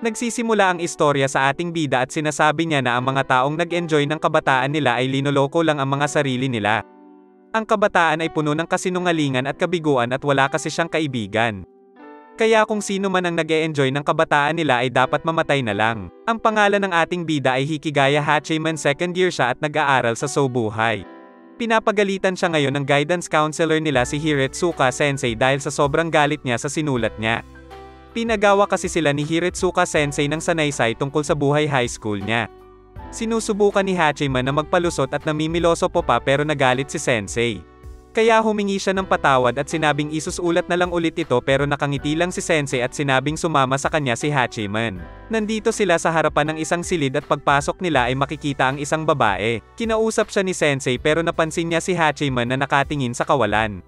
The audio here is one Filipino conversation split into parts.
Nagsisimula ang istorya sa ating bida at sinasabi niya na ang mga taong nag-enjoy ng kabataan nila ay linoloko lang ang mga sarili nila. Ang kabataan ay puno ng kasinungalingan at kabiguan at wala kasi siyang kaibigan. Kaya kung sino man ang nag-e-enjoy ng kabataan nila ay dapat mamatay na lang. Ang pangalan ng ating bida ay Hikigaya Hachiman, second year siya at nag-aaral sa Sobuhay. Pinapagalitan siya ngayon ng guidance counselor nila si Hiretsuka Sensei dahil sa sobrang galit niya sa sinulat niya. Pinagawa kasi sila ni Hiretsuka Sensei ng sanaysay tungkol sa buhay high school niya. Sinusubukan ni Hachiman na magpalusot at namimiloso pa pero nagalit si Sensei. Kaya humingi siya ng patawad at sinabing isusulat na lang ulit ito pero nakangiti lang si Sensei at sinabing sumama sa kanya si Hachiman. Nandito sila sa harapan ng isang silid at pagpasok nila ay makikita ang isang babae. Kinausap siya ni Sensei pero napansin niya si Hachiman na nakatingin sa kawalan.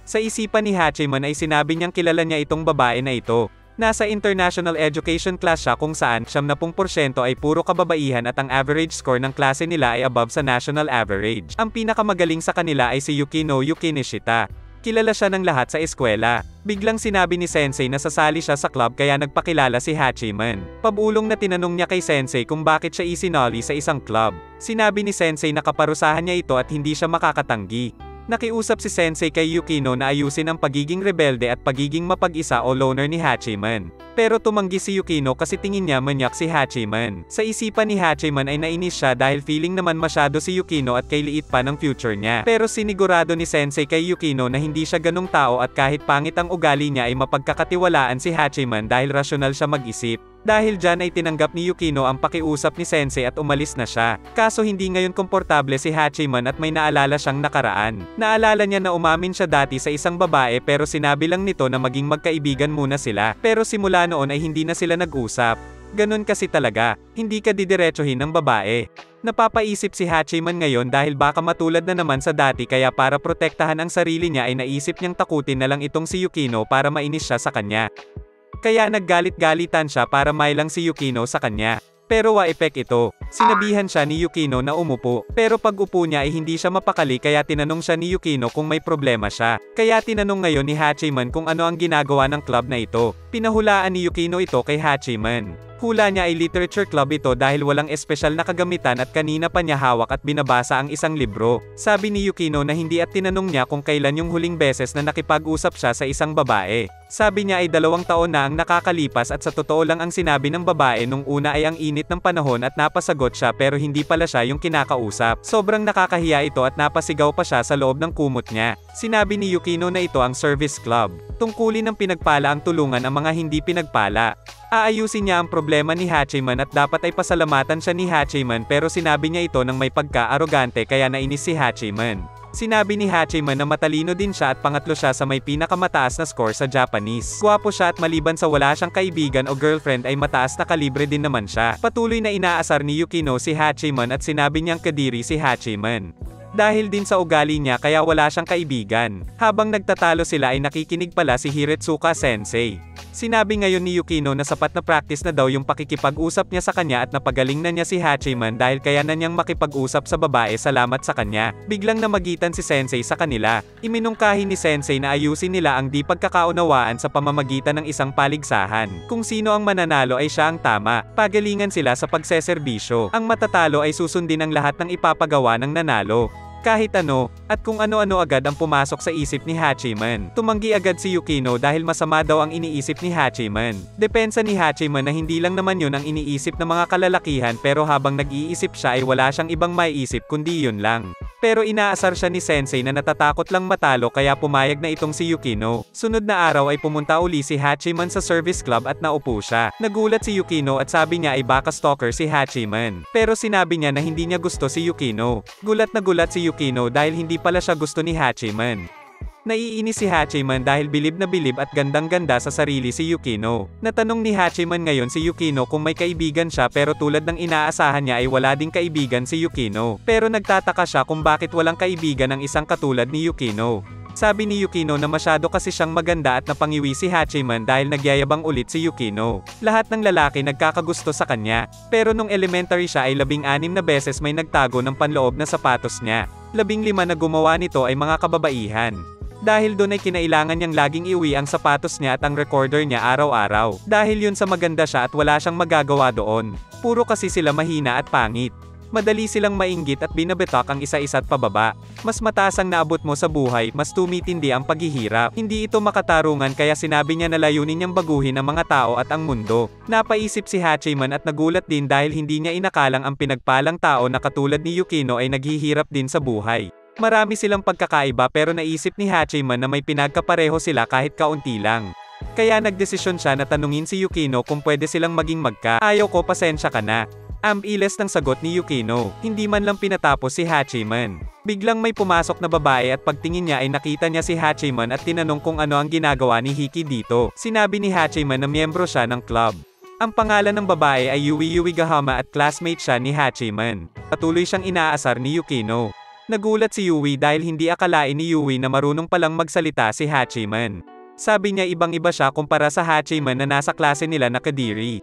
Sa isipan ni Hachiman ay sinabi niyang kilala niya itong babae na ito. Nasa international education class siya kung saan 70% ay puro kababaihan at ang average score ng klase nila ay above sa national average. Ang pinakamagaling sa kanila ay si Yukino Nishita. Kilala siya ng lahat sa eskwela. Biglang sinabi ni Sensei na sasali siya sa club kaya nagpakilala si Hachiman. Pabulong na tinanong niya kay Sensei kung bakit siya isinali sa isang club. Sinabi ni Sensei na kaparusahan niya ito at hindi siya makakatanggi. Nakiusap si Sensei kay Yukino na ayusin ang pagiging rebelde at pagiging mapag-isa o loner ni Hachiman. Pero tumanggi si Yukino kasi tingin niya manyak si Hachiman. Sa isipan ni Hachiman ay nainis siya dahil feeling naman masyado si Yukino at kay liit pa ng future niya. Pero sinigurado ni Sensei kay Yukino na hindi siya ganung tao at kahit pangit ang ugali niya ay mapagkakatiwalaan si Hachiman dahil rasyonal siya mag-isip. Dahil dyan ay tinanggap ni Yukino ang pakiusap ni Sensei at umalis na siya. Kaso hindi ngayon komportable si Hachiman at may naalala siyang nakaraan. Naalala niya na umamin siya dati sa isang babae pero sinabi lang nito na maging magkaibigan muna sila. Pero simula noon ay hindi na sila nag-usap. Ganon kasi talaga, hindi ka didiretsuhin ng babae. Napapaisip si Hachiman ngayon dahil baka matulad na naman sa dati kaya para protektahan ang sarili niya ay naisip niyang takutin na lang itong si Yukino para mainis siya sa kanya. Kaya naggalit-galitan siya para mailang si Yukino sa kanya. Pero wa-epek ito. Sinabihan siya ni Yukino na umupo. Pero pag upo niya ay hindi siya mapakali kaya tinanong siya ni Yukino kung may problema siya. Kaya tinanong ngayon ni Hachiman kung ano ang ginagawa ng club na ito. Pinahulaan ni Yukino ito kay Hachiman. Hula niya ay literature club ito dahil walang espesyal na kagamitan at kanina pa niya hawak at binabasa ang isang libro. Sabi ni Yukino na hindi at tinanong niya kung kailan yung huling beses na nakipag-usap siya sa isang babae. Sabi niya ay 2 taon na ang nakakalipas at sa totoo lang ang sinabi ng babae nung una ay ang init ng panahon at napasagot siya pero hindi pala siya yung kinakausap. Sobrang nakakahiya ito at napasigaw pa siya sa loob ng kumot niya. Sinabi ni Yukino na ito ang service club. Tungkulin ng pinagpala ang tulungan ang mga hindi pinagpala. Aayusin niya ang problema ni Hachiman at dapat ay pasalamatan siya ni Hachiman pero sinabi niya ito ng may pagka-arogante kaya nainis si Hachiman. Sinabi ni Hachiman na matalino din siya at pangatlo siya sa may pinakamataas na score sa Japanese. Gwapo siya at maliban sa wala siyang kaibigan o girlfriend ay mataas na kalibre din naman siya. Patuloy na inaasar ni Yukino si Hachiman at sinabi niyang kadiri si Hachiman. Dahil din sa ugali niya kaya wala siyang kaibigan. Habang nagtatalo sila ay nakikinig pala si Hiretsuka Sensei. Sinabi ngayon ni Yukino na sapat na practice na daw yung pakikipag-usap niya sa kanya at napagaling na niya si Hachiman dahil kaya na niyang makipag-usap sa babae salamat sa kanya. Biglang namagitan si Sensei sa kanila. Iminungkahi ni Sensei na ayusin nila ang di pagkakaunawaan sa pamamagitan ng isang paligsahan. Kung sino ang mananalo ay siya ang tama. Pagalingan sila sa pagseserbisyo. Ang matatalo ay susundin ang lahat ng ipapagawa ng nanalo. Kahit ano, at kung ano-ano agad ang pumasok sa isip ni Hachiman. Tumanggi agad si Yukino dahil masama daw ang iniisip ni Hachiman. Depensa ni Hachiman na hindi lang naman yun ang iniisip ng mga kalalakihan pero habang nag-iisip siya ay wala siyang ibang maiisip kundi yun lang. Pero inaasar siya ni Sensei na natatakot lang matalo kaya pumayag na itong si Yukino. Sunod na araw ay pumunta uli si Hachiman sa service club at naupo siya. Nagulat si Yukino at sabi niya ay baka stalker si Hachiman. Pero sinabi niya na hindi niya gusto si Yukino. Gulat na gulat si Yukino dahil hindi pala siya gusto ni Hachiman. Naiinis si Hachiman dahil bilib na bilib at gandang-ganda sa sarili si Yukino. Natanong ni Hachiman ngayon si Yukino kung may kaibigan siya pero tulad ng inaasahan niya ay wala ding kaibigan si Yukino. Pero nagtataka siya kung bakit walang kaibigan ang isang katulad ni Yukino. Sabi ni Yukino na masyado kasi siyang maganda at napangiwi si Hachiman dahil nagyayabang ulit si Yukino. Lahat ng lalaki nagkakagusto sa kanya. Pero nung elementary siya ay 16 na beses may nagtago ng panloob na sapatos niya. 15 na gumawa nito ay mga kababaihan. Dahil doon ay kinailangan niyang laging iuwi ang sapatos niya at ang recorder niya araw-araw. Dahil yun sa maganda siya at wala siyang magagawa doon. Puro kasi sila mahina at pangit. Madali silang mainggit at binabetak ang isa-isa't pababa. Mas mataas ang naabot mo sa buhay, mas tumitindi ang paghihirap. Hindi ito makatarungan kaya sinabi niya na layunin niyang baguhin ang mga tao at ang mundo. Napaisip si Hachiman at nagulat din dahil hindi niya inakalang ang pinagpalang tao na katulad ni Yukino ay naghihirap din sa buhay. Marami silang pagkakaiba pero naisip ni Hachiman na may pinagkapareho sila kahit kaunti lang. Kaya nagdesisyon siya na tanungin si Yukino kung pwede silang maging Ayaw ko, pasensya ka na. Iles ng sagot ni Yukino. Hindi man lang pinatapos si Hachiman. Biglang may pumasok na babae at pagtingin niya ay nakita niya si Hachiman at tinanong kung ano ang ginagawa ni Hiki dito. Sinabi ni Hachiman na miyembro siya ng club. Ang pangalan ng babae ay Yui Yuigahama at classmate siya ni Hachiman. Patuloy siyang inaasar ni Yukino. Nagulat si Yui dahil hindi akalain ni Yui na marunong palang magsalita si Hachiman. Sabi niya ibang-iba siya kumpara sa Hachiman na nasa klase nila na Kadiri.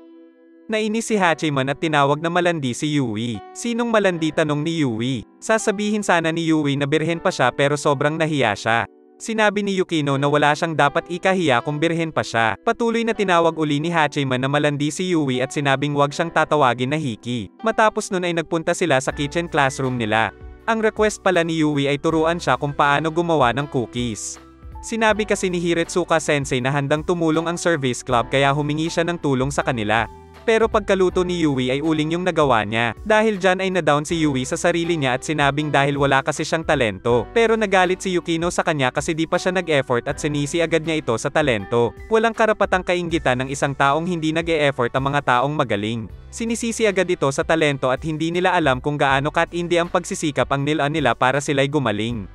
Nainis si Hachiman at tinawag na malandi si Yui. Sinong malandi, tanong ni Yui. Sasabihin sana ni Yui na birhen pa siya pero sobrang nahiya siya. Sinabi ni Yukino na wala siyang dapat ikahiya kung birhen pa siya. Patuloy na tinawag uli ni Hachiman na malandi si Yui at sinabing wag siyang tatawagin na Hiki. Matapos nun ay nagpunta sila sa kitchen classroom nila. Ang request pala ni Yui ay turuan siya kung paano gumawa ng cookies. Sinabi kasi ni Hiretsuka Sensei na handang tumulong ang service club kaya humingi siya ng tulong sa kanila. Pero pagkaluto ni Yui ay uling yung nagawa niya. Dahil dyan ay na-down si Yui sa sarili niya at sinabing dahil wala kasi siyang talento. Pero nagalit si Yukino sa kanya kasi di pa siya nag-effort at sinisi agad niya ito sa talento. Walang karapatang kainggitan ng isang taong hindi nag-e-effort ang mga taong magaling. Sinisisi agad ito sa talento at hindi nila alam kung gaano katindi ang pagsisikap ang nila para sila'y gumaling.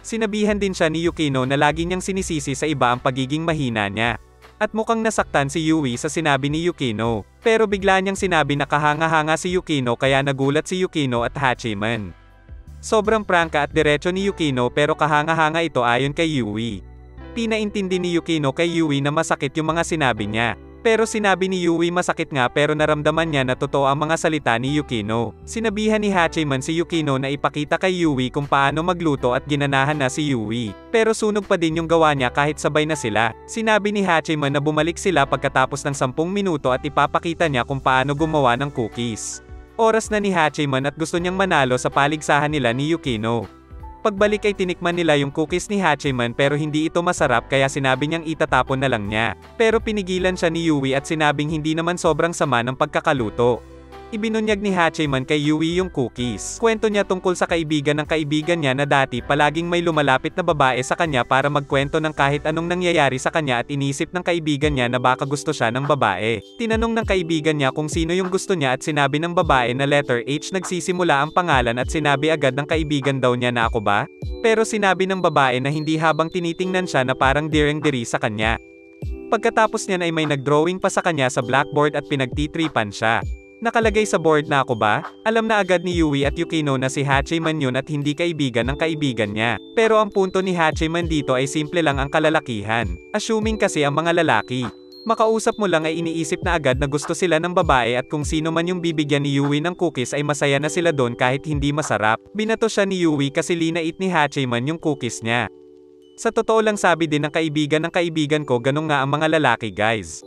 Sinabihan din siya ni Yukino na lagi niyang sinisisi sa iba ang pagiging mahina niya. At mukhang nasaktan si Yui sa sinabi ni Yukino. Pero bigla niyang sinabi na kahanga-hanga si Yukino kaya nagulat si Yukino at Hachiman. Sobrang prangka at diretso ni Yukino pero kahanga-hanga ito ayon kay Yui. Pinaintindi ni Yukino kay Yui na masakit yung mga sinabi niya. Pero sinabi ni Yui masakit nga pero naramdaman niya na totoo ang mga salita ni Yukino. Sinabihan ni Hachiman si Yukino na ipakita kay Yui kung paano magluto at ginanahan na si Yui. Pero sunog pa din yung gawa niya kahit sabay na sila. Sinabi ni Hachiman na bumalik sila pagkatapos ng 10 minuto at ipapakita niya kung paano gumawa ng cookies. Oras na ni Hachiman at gusto niyang manalo sa paligsahan nila ni Yukino. Pagbalik ay tinikman nila yung cookies ni Hachiman pero hindi ito masarap kaya sinabi niyang itatapon na lang niya. Pero pinigilan siya ni Yui at sinabing hindi naman sobrang sama ng pagkakaluto. Ibinunyag ni Hachiman kay Yui yung cookies. Kwento niya tungkol sa kaibigan ng kaibigan niya na dati palaging may lumalapit na babae sa kanya para magkwento ng kahit anong nangyayari sa kanya at inisip ng kaibigan niya na baka gusto siya ng babae. Tinanong ng kaibigan niya kung sino yung gusto niya at sinabi ng babae na letter H nagsisimula ang pangalan at sinabi agad ng kaibigan daw niya na ako ba? Pero sinabi ng babae na hindi habang tinitingnan siya na parang direng-diri sa kanya. Pagkatapos niyan ay may nagdrawing pa sa kanya sa blackboard at pinagtitripan siya. Nakalagay sa board na ako ba? Alam na agad ni Yui at Yukino na si Hachiman yun at hindi kaibigan ng kaibigan niya. Pero ang punto ni Hachiman dito ay simple lang ang kalalakihan. Assuming kasi ang mga lalaki. Makausap mo lang ay iniisip na agad na gusto sila ng babae at kung sino man yung bibigyan ni Yui ng cookies ay masaya na sila doon kahit hindi masarap. Binato siya ni Yui kasi linait ni Hachiman yung cookies niya. Sa totoo lang sabi din ng kaibigan ko ganun nga ang mga lalaki guys.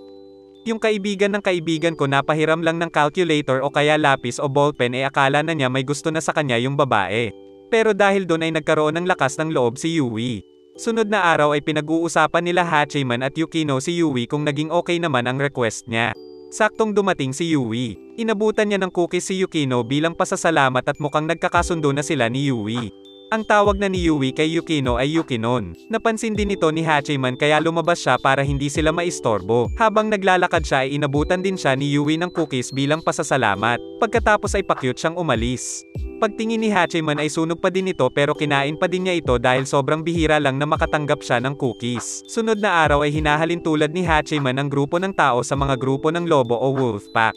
Yung kaibigan ng kaibigan ko napahiram lang ng calculator o kaya lapis o ballpen ay akala na niya may gusto na sa kanya yung babae. Pero dahil doon ay nagkaroon ng lakas ng loob si Yui. Sunod na araw ay pinag-uusapan nila Hachiman at Yukino si Yui kung naging okay naman ang request niya. Saktong dumating si Yui. Inabutan niya ng cookies si Yukino bilang pasasalamat at mukhang nagkakasundo na sila ni Yui. Ang tawag na ni Yui kay Yukino ay Yukinon. Napansin din ito ni Hachiman kaya lumabas siya para hindi sila maistorbo. Habang naglalakad siya ay inabutan din siya ni Yui ng cookies bilang pasasalamat. Pagkatapos ay pa-cute siyang umalis. Pagtingin ni Hachiman ay sunog pa din ito pero kinain pa din niya ito dahil sobrang bihira lang na makatanggap siya ng cookies. Sunod na araw ay hinahalin tulad ni Hachiman ang grupo ng tao sa mga grupo ng lobo o wolf pack.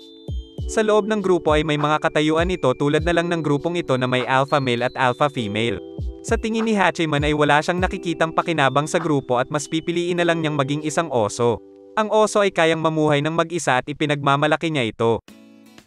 Sa loob ng grupo ay may mga katayuan ito tulad na lang ng grupong ito na may alpha male at alpha female. Sa tingin ni Hachiman ay wala siyang nakikitang pakinabang sa grupo at mas pipiliin na lang niyang maging isang oso. Ang oso ay kayang mamuhay ng mag-isa at ipinagmamalaki niya ito.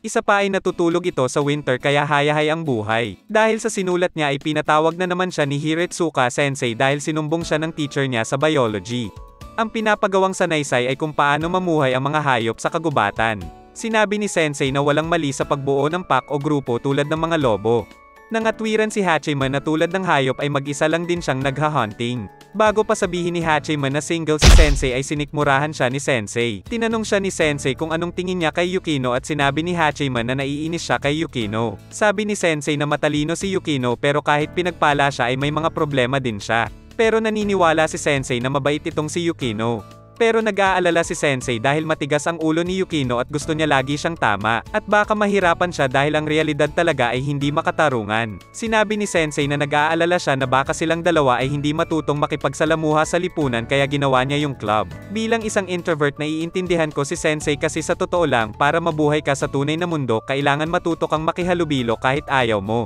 Isa pa ay natutulog ito sa winter kaya hayahay ang buhay. Dahil sa sinulat niya ay pinatawag na naman siya ni Hiretsuka Sensei dahil sinumbong siya ng teacher niya sa biology. Ang pinapagawang sanaysay ay kung paano mamuhay ang mga hayop sa kagubatan. Sinabi ni Sensei na walang mali sa pagbuo ng pack o grupo tulad ng mga lobo. Nangatwiran si Hachiman na tulad ng hayop ay mag-isa lang din siyang nagha-hunting. Bago pa sabihin ni Hachiman na single si Sensei ay sinikmurahan siya ni Sensei. Tinanong siya ni Sensei kung anong tingin niya kay Yukino at sinabi ni Hachiman na naiinis siya kay Yukino. Sabi ni Sensei na matalino si Yukino pero kahit pinagpala siya ay may mga problema din siya. Pero naniniwala si Sensei na mabait itong si Yukino. Pero nag-aalala si Sensei dahil matigas ang ulo ni Yukino at gusto niya lagi siyang tama, at baka mahirapan siya dahil ang realidad talaga ay hindi makatarungan. Sinabi ni Sensei na nag-aalala siya na baka silang dalawa ay hindi matutong makipagsalamuha sa lipunan kaya ginawa niya yung club. Bilang isang introvert na iintindihan ko si Sensei kasi sa totoo lang para mabuhay ka sa tunay na mundo kailangan matuto kang makihalubilo kahit ayaw mo.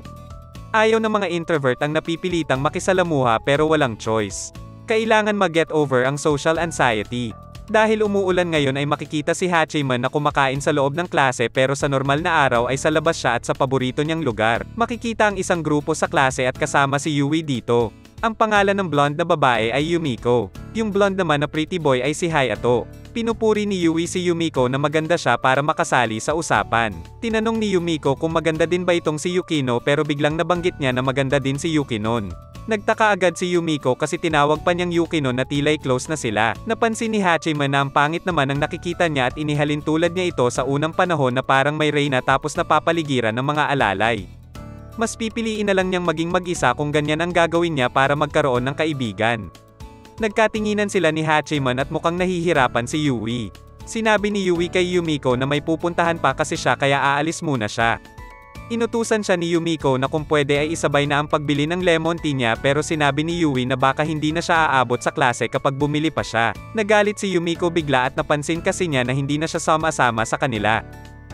Ayaw ng mga introvert ang napipilitang makisalamuha pero walang choice. Kailangan mag-get over ang social anxiety. Dahil umuulan ngayon ay makikita si Hachiman na kumakain sa loob ng klase pero sa normal na araw ay sa labas siya at sa paborito niyang lugar. Makikita ang isang grupo sa klase at kasama si Yui dito. Ang pangalan ng blonde na babae ay Yumiko. Yung blonde naman na pretty boy ay si Hayato. Pinupuri ni Yui si Yumiko na maganda siya para makasali sa usapan. Tinanong ni Yumiko kung maganda din ba itong si Yukino pero biglang nabanggit niya na maganda din si Yukinon. Nagtaka agad si Yumiko kasi tinawag pa niyang Yukino na tila'y close na sila. Napansin ni Hachiman na ang pangit naman ang nakikita niya at inihalin tulad niya ito sa unang panahon na parang may reyna tapos napapaligiran ng mga alalay. Mas pipiliin na lang niyang maging mag-isa kung ganyan ang gagawin niya para magkaroon ng kaibigan. Nagkatinginan sila ni Hachiman at mukhang nahihirapan si Yui. Sinabi ni Yui kay Yumiko na may pupuntahan pa kasi siya kaya aalis muna siya. Inutusan siya ni Yumiko na kung pwede ay isabay na ang pagbili ng lemon tea niya pero sinabi ni Yui na baka hindi na siya aabot sa klase kapag bumili pa siya. Nagalit si Yumiko bigla at napansin kasi niya na hindi na siya sama-sama sa kanila.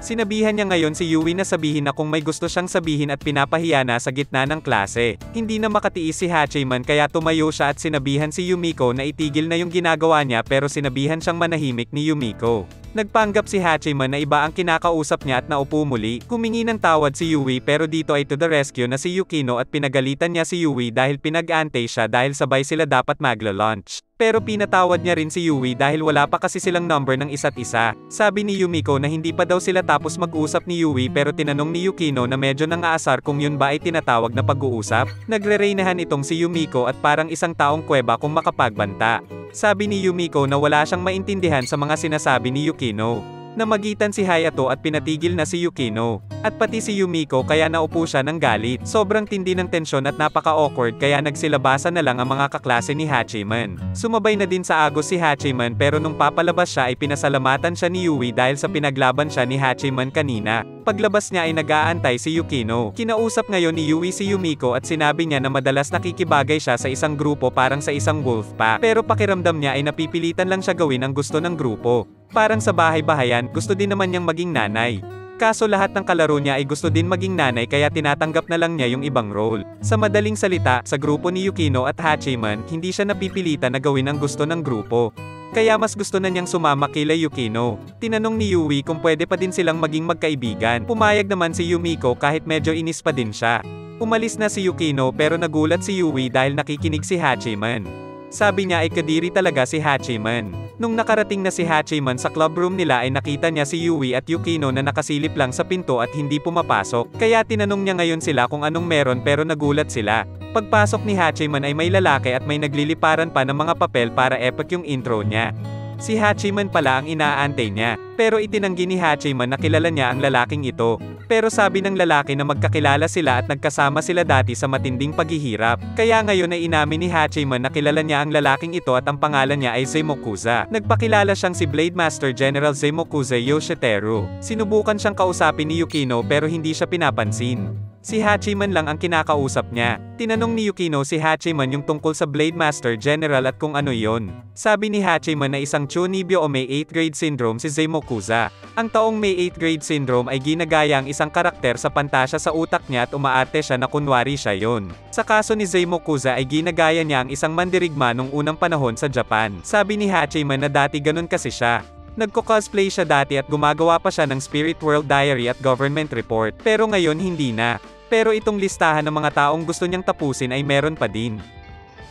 Sinabihan niya ngayon si Yui na sabihin na kung may gusto siyang sabihin at pinapahiya na sa gitna ng klase. Hindi na makatiis si Hachiman kaya tumayo siya at sinabihan si Yumiko na itigil na yung ginagawa niya pero sinabihan siyang manahimik ni Yumiko. Nagpanggap si Hachiman na iba ang kinakausap niya at naupo muli. Humingi ng tawad si Yui pero dito ay to the rescue na si Yukino at pinagalitan niya si Yui dahil pinag-antay siya dahil sabay sila dapat magla-lunch. Pero pinatawad niya rin si Yui dahil wala pa kasi silang number ng isa't isa. Sabi ni Yumiko na hindi pa daw sila tapos mag-usap ni Yui pero tinanong ni Yukino na medyo nang-aasar kung yun ba ay tinatawag na pag-uusap. Nagre-reynahan itong si Yumiko at parang isang taong kuweba kung makapagbanta. Sabi ni Yumiko na wala siyang maintindihan sa mga sinasabi ni Yukino. Namagitan si Hayato at pinatigil na si Yukino. At pati si Yumiko kaya naupo siya ng galit. Sobrang tindi ng tensyon at napaka-awkward kaya nagsilabasan na lang ang mga kaklase ni Hachiman. Sumabay na din sa agos si Hachiman pero nung papalabas siya ay pinasalamatan siya ni Yui dahil sa pinaglaban siya ni Hachiman kanina. Paglabas niya ay nag-aantay si Yukino. Kinausap ngayon ni Yui si Yumiko at sinabi niya na madalas nakikibagay siya sa isang grupo parang sa isang wolf pack. Pero pakiramdam niya ay napipilitan lang siya gawin ang gusto ng grupo. Parang sa bahay-bahayan, gusto din naman niyang maging nanay. Kaso lahat ng kalaro niya ay gusto din maging nanay kaya tinatanggap na lang niya yung ibang role. Sa madaling salita, sa grupo ni Yukino at Hachiman, hindi siya napipilitan na gawin ang gusto ng grupo. Kaya mas gusto na niyang sumama kila Yukino. Tinanong ni Yui kung pwede pa din silang maging magkaibigan. Pumayag naman si Yumiko kahit medyo inis pa din siya. Umalis na si Yukino pero nagulat si Yui dahil nakikinig si Hachiman. Sabi niya ay kadiri talaga si Hachiman. Nung nakarating na si Hachiman sa club room nila ay nakita niya si Yui at Yukino na nakasilip lang sa pinto at hindi pumapasok. Kaya tinanong niya ngayon sila kung anong meron pero nagulat sila. Pagpasok ni Hachiman ay may lalaki at may nagliliparan pa ng mga papel para epic yung intro niya. Si Hachiman pala ang inaantay niya. Pero itinanggi ni Hachiman na kilala niya ang lalaking ito. Pero sabi ng lalaki na magkakilala sila at nagkasama sila dati sa matinding paghihirap. Kaya ngayon ay inamin ni Hachiman na kilala niya ang lalaking ito at ang pangalan niya ay Zemokuza. Nagpakilala siyang si Blade Master General Zemokuza Yoshiteru. Sinubukan siyang kausapin ni Yukino pero hindi siya pinapansin. Si Hachiman lang ang kinakausap niya. Tinanong ni Yukino si Hachiman yung tungkol sa Blade Master General at kung ano yon. Sabi ni Hachiman na isang chunibyo o may 8th grade syndrome si Zemokuza. Ang taong may 8th grade syndrome ay ginagaya ang isang karakter sa pantasya sa utak niya at umaarte siya na kunwari siya yon. Sa kaso ni Zemokuza ay ginagaya niya ang isang mandirigma nung unang panahon sa Japan. Sabi ni Hachiman na dati ganun kasi siya. Nagko-cosplay siya dati at gumagawa pa siya ng Spirit World Diary at Government Report, pero ngayon hindi na. Pero itong listahan ng mga taong gusto niyang tapusin ay meron pa din.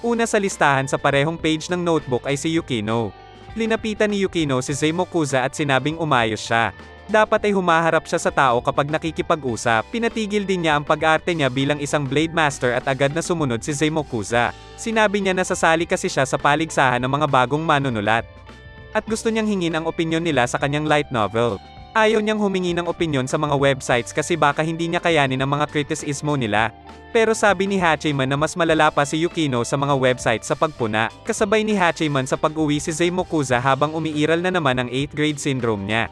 Una sa listahan sa parehong page ng notebook ay si Yukino. Linapitan ni Yukino si Zemo Kuza at sinabing umayos siya. Dapat ay humaharap siya sa tao kapag nakikipag-usap. Pinatigil din niya ang pag-arte niya bilang isang Blade Master at agad na sumunod si Zemo Kuza. Sinabi niya na sasali kasi siya sa paligsahan ng mga bagong manunulat. At gusto niyang hingin ang opinyon nila sa kanyang light novel. Ayaw niyang humingi ng opinyon sa mga websites kasi baka hindi niya kayanin ang mga kritisismo nila. Pero sabi ni Hachiman na mas malala pa si Yukino sa mga website sa pagpuna. Kasabay ni Hachiman sa pag-uwi si Zemo Kuza habang umiiral na naman ang 8th grade syndrome niya.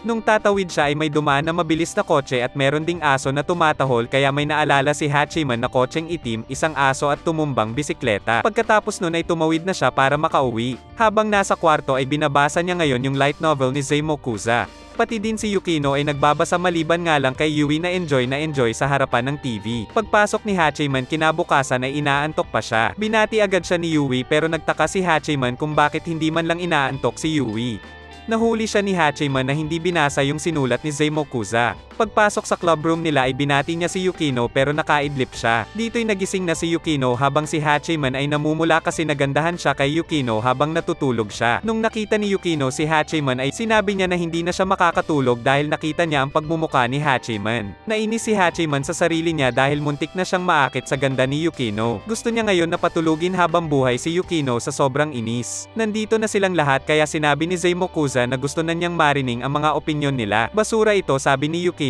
Nung tatawid siya ay may dumaan na mabilis na kotse at meron ding aso na tumatahol kaya may naalala si Hachiman na kotseng itim, isang aso at tumumbang bisikleta. Pagkatapos nun ay tumawid na siya para makauwi. Habang nasa kwarto ay binabasa niya ngayon yung light novel ni Zemo Kuza. Pati din si Yukino ay nagbabasa maliban nga lang kay Yui na enjoy sa harapan ng TV. Pagpasok ni Hachiman kinabukasan ay inaantok pa siya. Binati agad siya ni Yui pero nagtaka si Hachiman kung bakit hindi man lang inaantok si Yui. Nahuli siya ni Hachiman na hindi binasa yung sinulat ni Zemo Kuza. Pagpasok sa clubroom nila ay binati niya si Yukino pero nakaidlip siya. Dito'y nagising na si Yukino habang si Hachiman ay namumula kasi nagandahan siya kay Yukino habang natutulog siya. Nung nakita ni Yukino si Hachiman ay sinabi niya na hindi na siya makakatulog dahil nakita niya ang pagmumuka ni Hachiman. Nainis si Hachiman sa sarili niya dahil muntik na siyang maakit sa ganda ni Yukino. Gusto niya ngayon na patulugin habang buhay si Yukino sa sobrang inis. Nandito na silang lahat kaya sinabi ni Zemo Kuza na gusto na niyang marinig ang mga opinyon nila. Basura ito, sabi ni Yukino.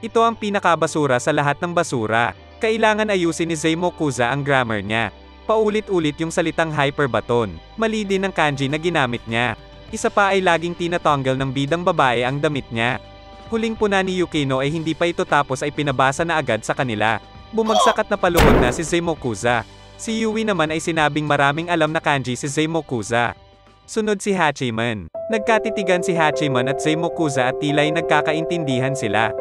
Ito ang pinakabasura sa lahat ng basura. Kailangan ayusin ni Zemo Kuza ang grammar niya. Paulit-ulit yung salitang hyperbaton. Mali din ang kanji na ginamit niya. Isa pa ay laging tinatanggal ng bidang babae ang damit niya. Huling puna ni Yukino ay hindi pa ito tapos ay pinabasa na agad sa kanila. Bumagsak at napaluhod na si Zemo Kuza. Si Yui naman ay sinabing maraming alam na kanji si Zemo Kuza. Sunod si Hachiman. Nagkatitigan si Hachiman at Zemo Kuza at tila'y nagkakaintindihan sila.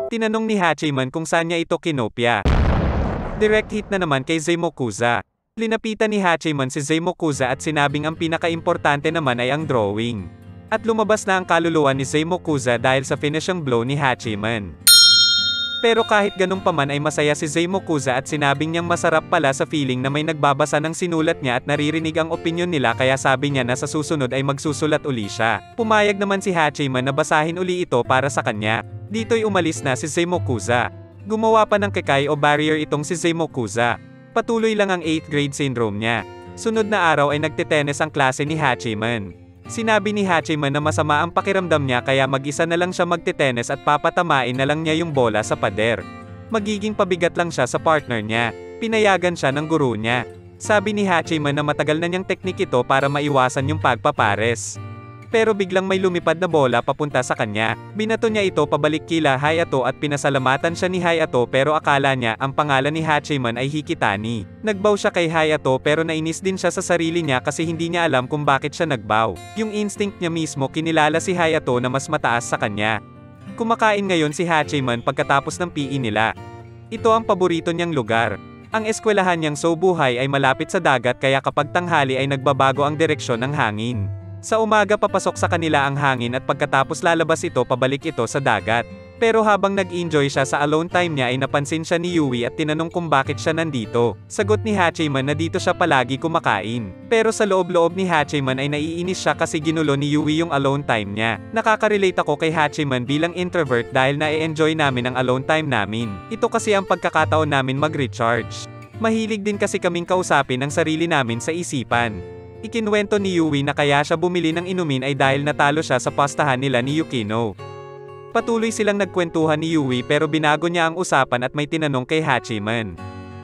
Tinanong ni Hachiman kung saan niya ito kinopya. Direct hit na naman kay Zemo Kuza. Linapitan ni Hachiman si Zemo Kuza at sinabing ang pinaka-importante naman ay ang drawing. At lumabas na ang kaluluwa ni Zemo Kuza dahil sa finishing blow ni Hachiman. Pero kahit ganun pa man ay masaya si Zemo Kuza at sinabing niyang masarap pala sa feeling na may nagbabasa ng sinulat niya at naririnig ang opinyon nila kaya sabi niya na sa susunod ay magsusulat uli siya. Pumayag naman si Hachiman na basahin uli ito para sa kanya. Dito'y umalis na si Zemo Kuza. Gumawa pa ng kekai o barrier itong si Zemo Kuza. Patuloy lang ang 8th grade syndrome niya. Sunod na araw ay nagtitenis ang klase ni Hachiman. Sinabi ni Hachiman na masama ang pakiramdam niya kaya mag-isa na lang siya magtitenis at papatamain na lang niya yung bola sa pader. Magiging pabigat lang siya sa partner niya. Pinayagan siya ng guro niya. Sabi ni Hachiman na matagal na niyang teknik ito para maiwasan yung pagpapares. Pero biglang may lumipad na bola papunta sa kanya. Binato niya ito pabalik kila Hayato at pinasalamatan siya ni Hayato pero akala niya ang pangalan ni Hachiman ay Hikitani. Nagbaw siya kay Hayato pero nainis din siya sa sarili niya kasi hindi niya alam kung bakit siya nagbaw. Yung instinct niya mismo kinilala si Hayato na mas mataas sa kanya. Kumakain ngayon si Hachiman pagkatapos ng PE nila. Ito ang paborito niyang lugar. Ang eskwelahan niyang Sobuhay ay malapit sa dagat kaya kapag tanghali ay nagbabago ang direksyon ng hangin. Sa umaga papasok sa kanila ang hangin at pagkatapos lalabas ito pabalik ito sa dagat. Pero habang nag-enjoy siya sa alone time niya ay napansin siya ni Yui at tinanong kung bakit siya nandito. Sagot ni Hachiman na dito siya palagi kumakain. Pero sa loob-loob ni Hachiman ay naiinis siya kasi ginulo ni Yui yung alone time niya. Nakaka-relate ako kay Hachiman bilang introvert dahil na-enjoy namin ang alone time namin. Ito kasi ang pagkakataon namin mag-recharge. Mahilig din kasi kaming kausapin ang sarili namin sa isipan. Ikinwento ni Yui na kaya siya bumili ng inumin ay dahil natalo siya sa pastahan nila ni Yukino. Patuloy silang nagkwentuhan ni Yui pero binago niya ang usapan at may tinanong kay Hachiman.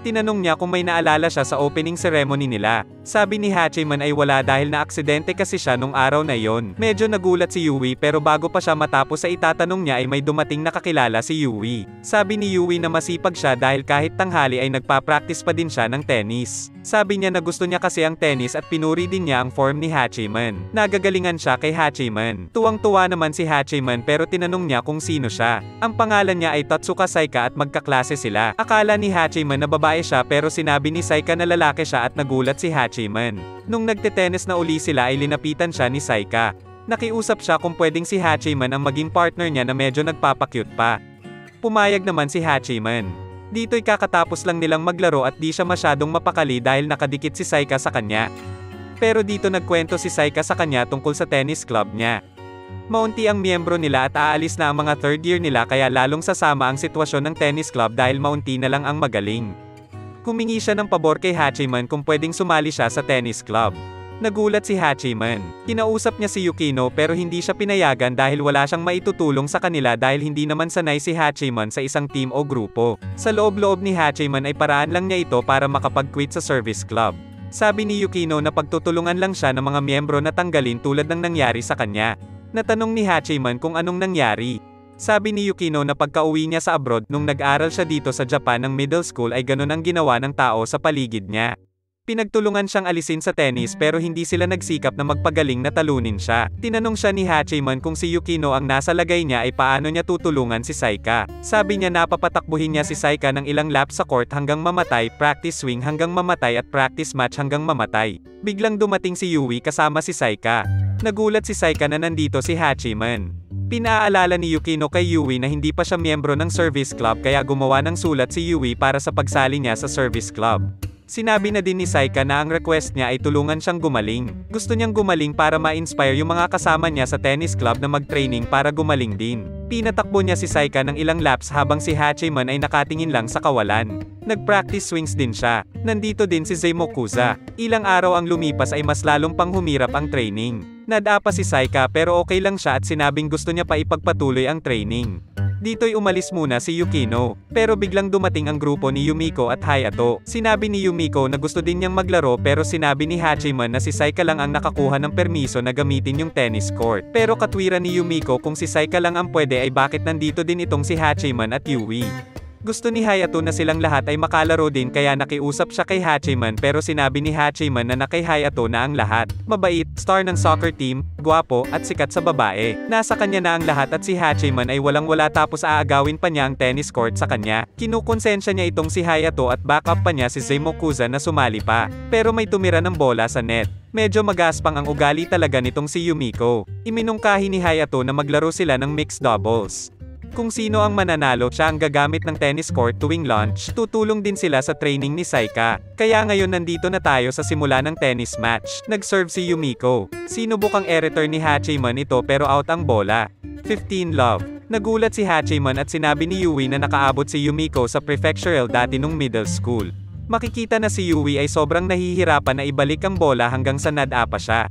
Tinanong niya kung may naalala siya sa opening ceremony nila. Sabi ni Hachiman ay wala dahil na-aksidente kasi siya nung araw na yon. Medyo nagulat si Yui pero bago pa siya matapos sa itatanong niya ay may dumating na kakilala si Yui. Sabi ni Yui na masipag siya dahil kahit tanghali ay nagpa-practice pa din siya ng tennis. Sabi niya na gusto niya kasi ang tennis at pinuri din niya ang form ni Hachiman. Nagagalingan siya kay Hachiman. Tuwang-tuwa naman si Hachiman pero tinanong niya kung sino siya. Ang pangalan niya ay Tatsuka Saika at magkaklase sila. Akala ni Hachiman na babae babae siya pero sinabi ni Saika na lalaki siya at nagulat si Hachiman. Nung nagte-tennis na uli sila ay linapitan siya ni Saika. Nakiusap siya kung pwedeng si Hachiman ang maging partner niya na medyo nagpapakyut pa. Pumayag naman si Hachiman. Dito'y kakatapos lang nilang maglaro at di siya masyadong mapakali dahil nakadikit si Saika sa kanya. Pero dito nagkwento si Saika sa kanya tungkol sa tennis club niya. Maunti ang miyembro nila at aalis na ang mga third year nila kaya lalong sasama ang sitwasyon ng tennis club dahil maunti na lang ang magaling. Humingi siya ng pabor kay Hachiman kung pwedeng sumali siya sa tennis club. Nagulat si Hachiman. Kinausap niya si Yukino pero hindi siya pinayagan dahil wala siyang maitutulong sa kanila dahil hindi naman sanay si Hachiman sa isang team o grupo. Sa loob-loob ni Hachiman ay paraan lang niya ito para makapag-quit sa service club. Sabi ni Yukino na pagtutulungan lang siya ng mga miyembro na tanggalin tulad ng nangyari sa kanya. Natanong ni Hachiman kung anong nangyari. Sabi ni Yukino na pagka-uwi niya sa abroad nung nag-aral siya dito sa Japan ng middle school ay ganun ang ginawa ng tao sa paligid niya. Pinagtulungan siyang alisin sa tennis pero hindi sila nagsikap na magpagaling na talunin siya. Tinanong siya ni Hachiman kung si Yukino ang nasa lagay niya ay paano niya tutulungan si Saika. Sabi niya napapatakbuhin niya si Saika ng ilang laps sa court hanggang mamatay, practice swing hanggang mamatay at practice match hanggang mamatay. Biglang dumating si Yui kasama si Saika. Nagulat si Saika na nandito si Hachiman. Pinaalala ni Yukino kay Yui na hindi pa siya miyembro ng service club kaya gumawa ng sulat si Yui para sa pagsali niya sa service club. Sinabi na din ni Saika na ang request niya ay tulungan siyang gumaling. Gusto niyang gumaling para ma-inspire yung mga kasama niya sa tennis club na mag-training para gumaling din. Pinatakbo niya si Saika ng ilang laps habang si Hachiman ay nakatingin lang sa kawalan. Nag-practice swings din siya. Nandito din si Zeimokuza. Ilang araw ang lumipas ay mas lalong pang humirap ang training. Nadapa si Saika pero okay lang siya at sinabing gusto niya pa ipagpatuloy ang training. Dito'y umalis muna si Yukino, pero biglang dumating ang grupo ni Yumiko at Hayato. Sinabi ni Yumiko na gusto din niyang maglaro pero sinabi ni Hachiman na si Saika lang ang nakakuha ng permiso na gamitin yung tennis court. Pero katwiran ni Yumiko kung si Saika lang ang pwede ay bakit nandito din itong si Hachiman at Yui. Gusto ni Hayato na silang lahat ay makalaro din kaya nakiusap siya kay Hachiman pero sinabi ni Hachiman na kay Hayato na ang lahat. Mabait, star ng soccer team, gwapo, at sikat sa babae. Nasa kanya na ang lahat at si Hachiman ay walang-wala tapos aagawin pa niya ang tennis court sa kanya. Kinukonsensya niya itong si Hayato at backup pa niya si Zeimokuza na sumali pa. Pero may tumira ng bola sa net. Medyo magaspang ang ugali talaga nitong si Yumiko. Iminungkahi ni Hayato na maglaro sila ng mixed doubles. Kung sino ang mananalo, siya ang gagamit ng tennis court tuwing lunch. Tutulong din sila sa training ni Saika. Kaya ngayon nandito na tayo sa simula ng tennis match. Nag-serve si Yumiko. Sinubok ang editor ni Hachiman ito pero out ang bola. 15 love. Nagulat si Hachiman at sinabi ni Yui na nakaabot si Yumiko sa prefectural dati nung middle school. Makikita na si Yui ay sobrang nahihirapan na ibalik ang bola hanggang sa nadapa siya.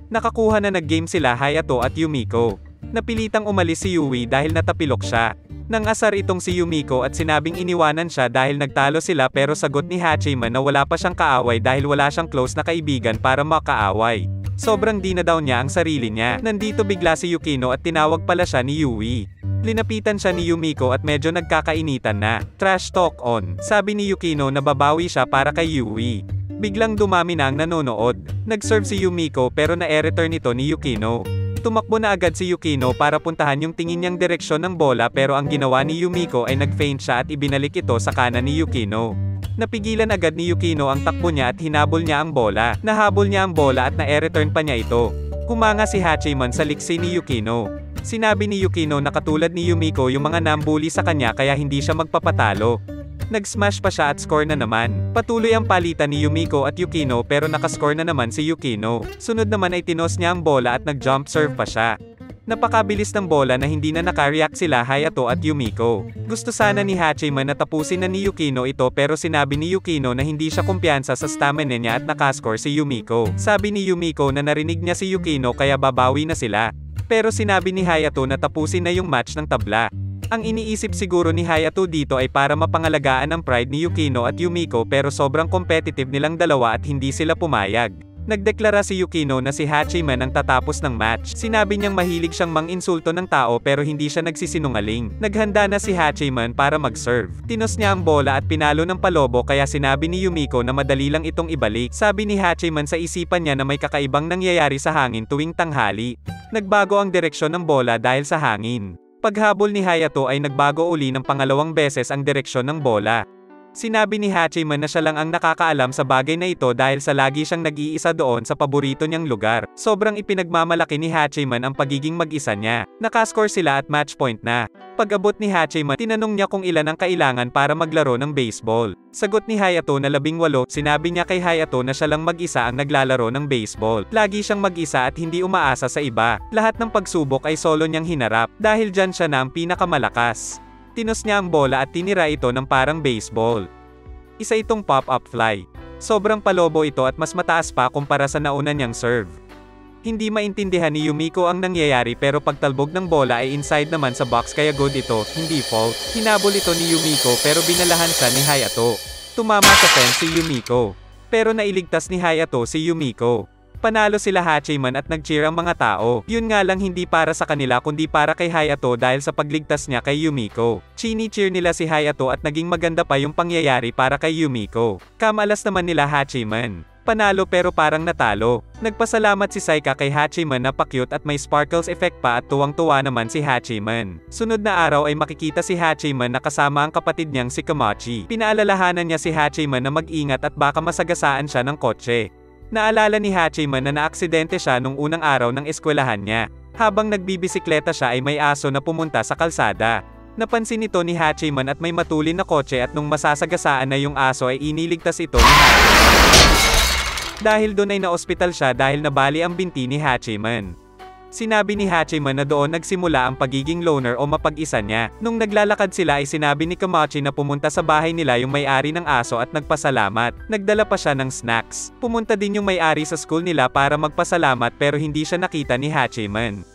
Nakakuha na nag-game sila Hayato at Yumiko. Napilitang umalis si Yui dahil natapilok siya. Nangasar itong si Yumiko at sinabing iniwanan siya dahil nagtalo sila pero sagot ni Hachiman na wala pa siyang kaaway dahil wala siyang close na kaibigan para makaaway. Sobrang di na daw niya ang sarili niya. Nandito bigla si Yukino at tinawag pala siya ni Yui. Linapitan siya ni Yumiko at medyo nagkakainitan na. Trash talk on. Sabi ni Yukino na babawi siya para kay Yui. Biglang dumami na ang nanonood. Nag-serve si Yumiko pero na-return nito ni Yukino. Tumakbo na agad si Yukino para puntahan yung tingin niyang direksyon ng bola pero ang ginawa ni Yumiko ay nag-feint siya at ibinalik ito sa kanan ni Yukino. Napigilan agad ni Yukino ang takbo niya at hinabol niya ang bola. Nahabol niya ang bola at na-return pa niya ito. Humanga si Hachiman sa liksi ni Yukino. Sinabi ni Yukino na katulad ni Yumiko yung mga nambuli sa kanya kaya hindi siya magpapatalo. Nag-smash pa siya at score na naman. Patuloy ang palitan ni Yumiko at Yukino pero nakascore na naman si Yukino. Sunod naman ay tinos niya ang bola at nag-jump serve pa siya. Napakabilis ng bola na hindi na nakareact sila Hayato at Yumiko. Gusto sana ni Hachiman na tapusin na ni Yukino ito pero sinabi ni Yukino na hindi siya kumpiyansa sa stamina niya at nakascore si Yumiko. Sabi ni Yumiko na narinig niya si Yukino kaya babawi na sila. Pero sinabi ni Hayato na tapusin na yung match ng tabla. Ang iniisip siguro ni Hayato dito ay para mapangalagaan ang pride ni Yukino at Yumiko pero sobrang competitive nilang dalawa at hindi sila pumayag. Nagdeklara si Yukino na si Hachiman ang tatapos ng match. Sinabi niyang mahilig siyang mang-insulto ng tao pero hindi siya nagsisinungaling. Naghanda na si Hachiman para mag-serve. Tinos niya ang bola at pinalo ng palobo kaya sinabi ni Yumiko na madali lang itong ibalik. Sabi ni Hachiman sa isipan niya na may kakaibang nangyayari sa hangin tuwing tanghali. Nagbago ang direksyon ng bola dahil sa hangin. Paghabol ni Hayato ay nagbago uli ng pangalawang beses ang direksyon ng bola. Sinabi ni Hachiman na siya lang ang nakakaalam sa bagay na ito dahil sa lagi siyang nag-iisa doon sa paborito niyang lugar. Sobrang ipinagmamalaki ni Hachiman ang pagiging mag-isa niya. Nakascore sila at match point na. Pag-abot ni Hachiman, tinanong niya kung ilan ang kailangan para maglaro ng baseball. Sagot ni Hayato na 18, sinabi niya kay Hayato na siya lang mag-isa ang naglalaro ng baseball. Lagi siyang mag-isa at hindi umaasa sa iba. Lahat ng pagsubok ay solo niyang hinarap, dahil dyan siya na ang pinakamalakas. Tinos niya ang bola at tinira ito ng parang baseball. Isa itong pop-up fly. Sobrang palobo ito at mas mataas pa kumpara sa nauna niyang serve. Hindi maintindihan ni Yumiko ang nangyayari pero pagtalbog ng bola ay inside naman sa box kaya good ito, hindi fault. Hinabol ito ni Yumiko pero binalahan siya ni Hayato. Tumama sa fence si Yumiko. Pero nailigtas ni Hayato si Yumiko. Panalo sila Hachiman at nag-cheer ang mga tao. Yun nga lang hindi para sa kanila kundi para kay Hayato dahil sa pagligtas niya kay Yumiko. Chini-cheer nila si Hayato at naging maganda pa yung pangyayari para kay Yumiko. Kamalas naman nila Hachiman. Panalo pero parang natalo. Nagpasalamat si Saika kay Hachiman na pa-cute at may sparkles effect pa at tuwang-tuwa naman si Hachiman. Sunod na araw ay makikita si Hachiman na kasama ang kapatid niyang si Kamachi. Pinaalalahanan niya si Hachiman na mag-ingat at baka masagasaan siya ng kotse. Naalala ni Hachiman na naaksidente siya nung unang araw ng eskwelahan niya. Habang nagbibisikleta siya ay may aso na pumunta sa kalsada. Napansin ito ni Hachiman at may matulin na kotse at nung masasagasaan na yung aso ay iniligtas ito ni Hachiman. Dahil doon ay naospital siya dahil nabali ang binti ni Hachiman. Sinabi ni Hachiman na doon nagsimula ang pagiging loner o mapag-isa niya. Nung naglalakad sila ay sinabi ni Kamachi na pumunta sa bahay nila yung may-ari ng aso at nagpasalamat. Nagdala pa siya ng snacks. Pumunta din yung may-ari sa school nila para magpasalamat pero hindi siya nakita ni Hachiman.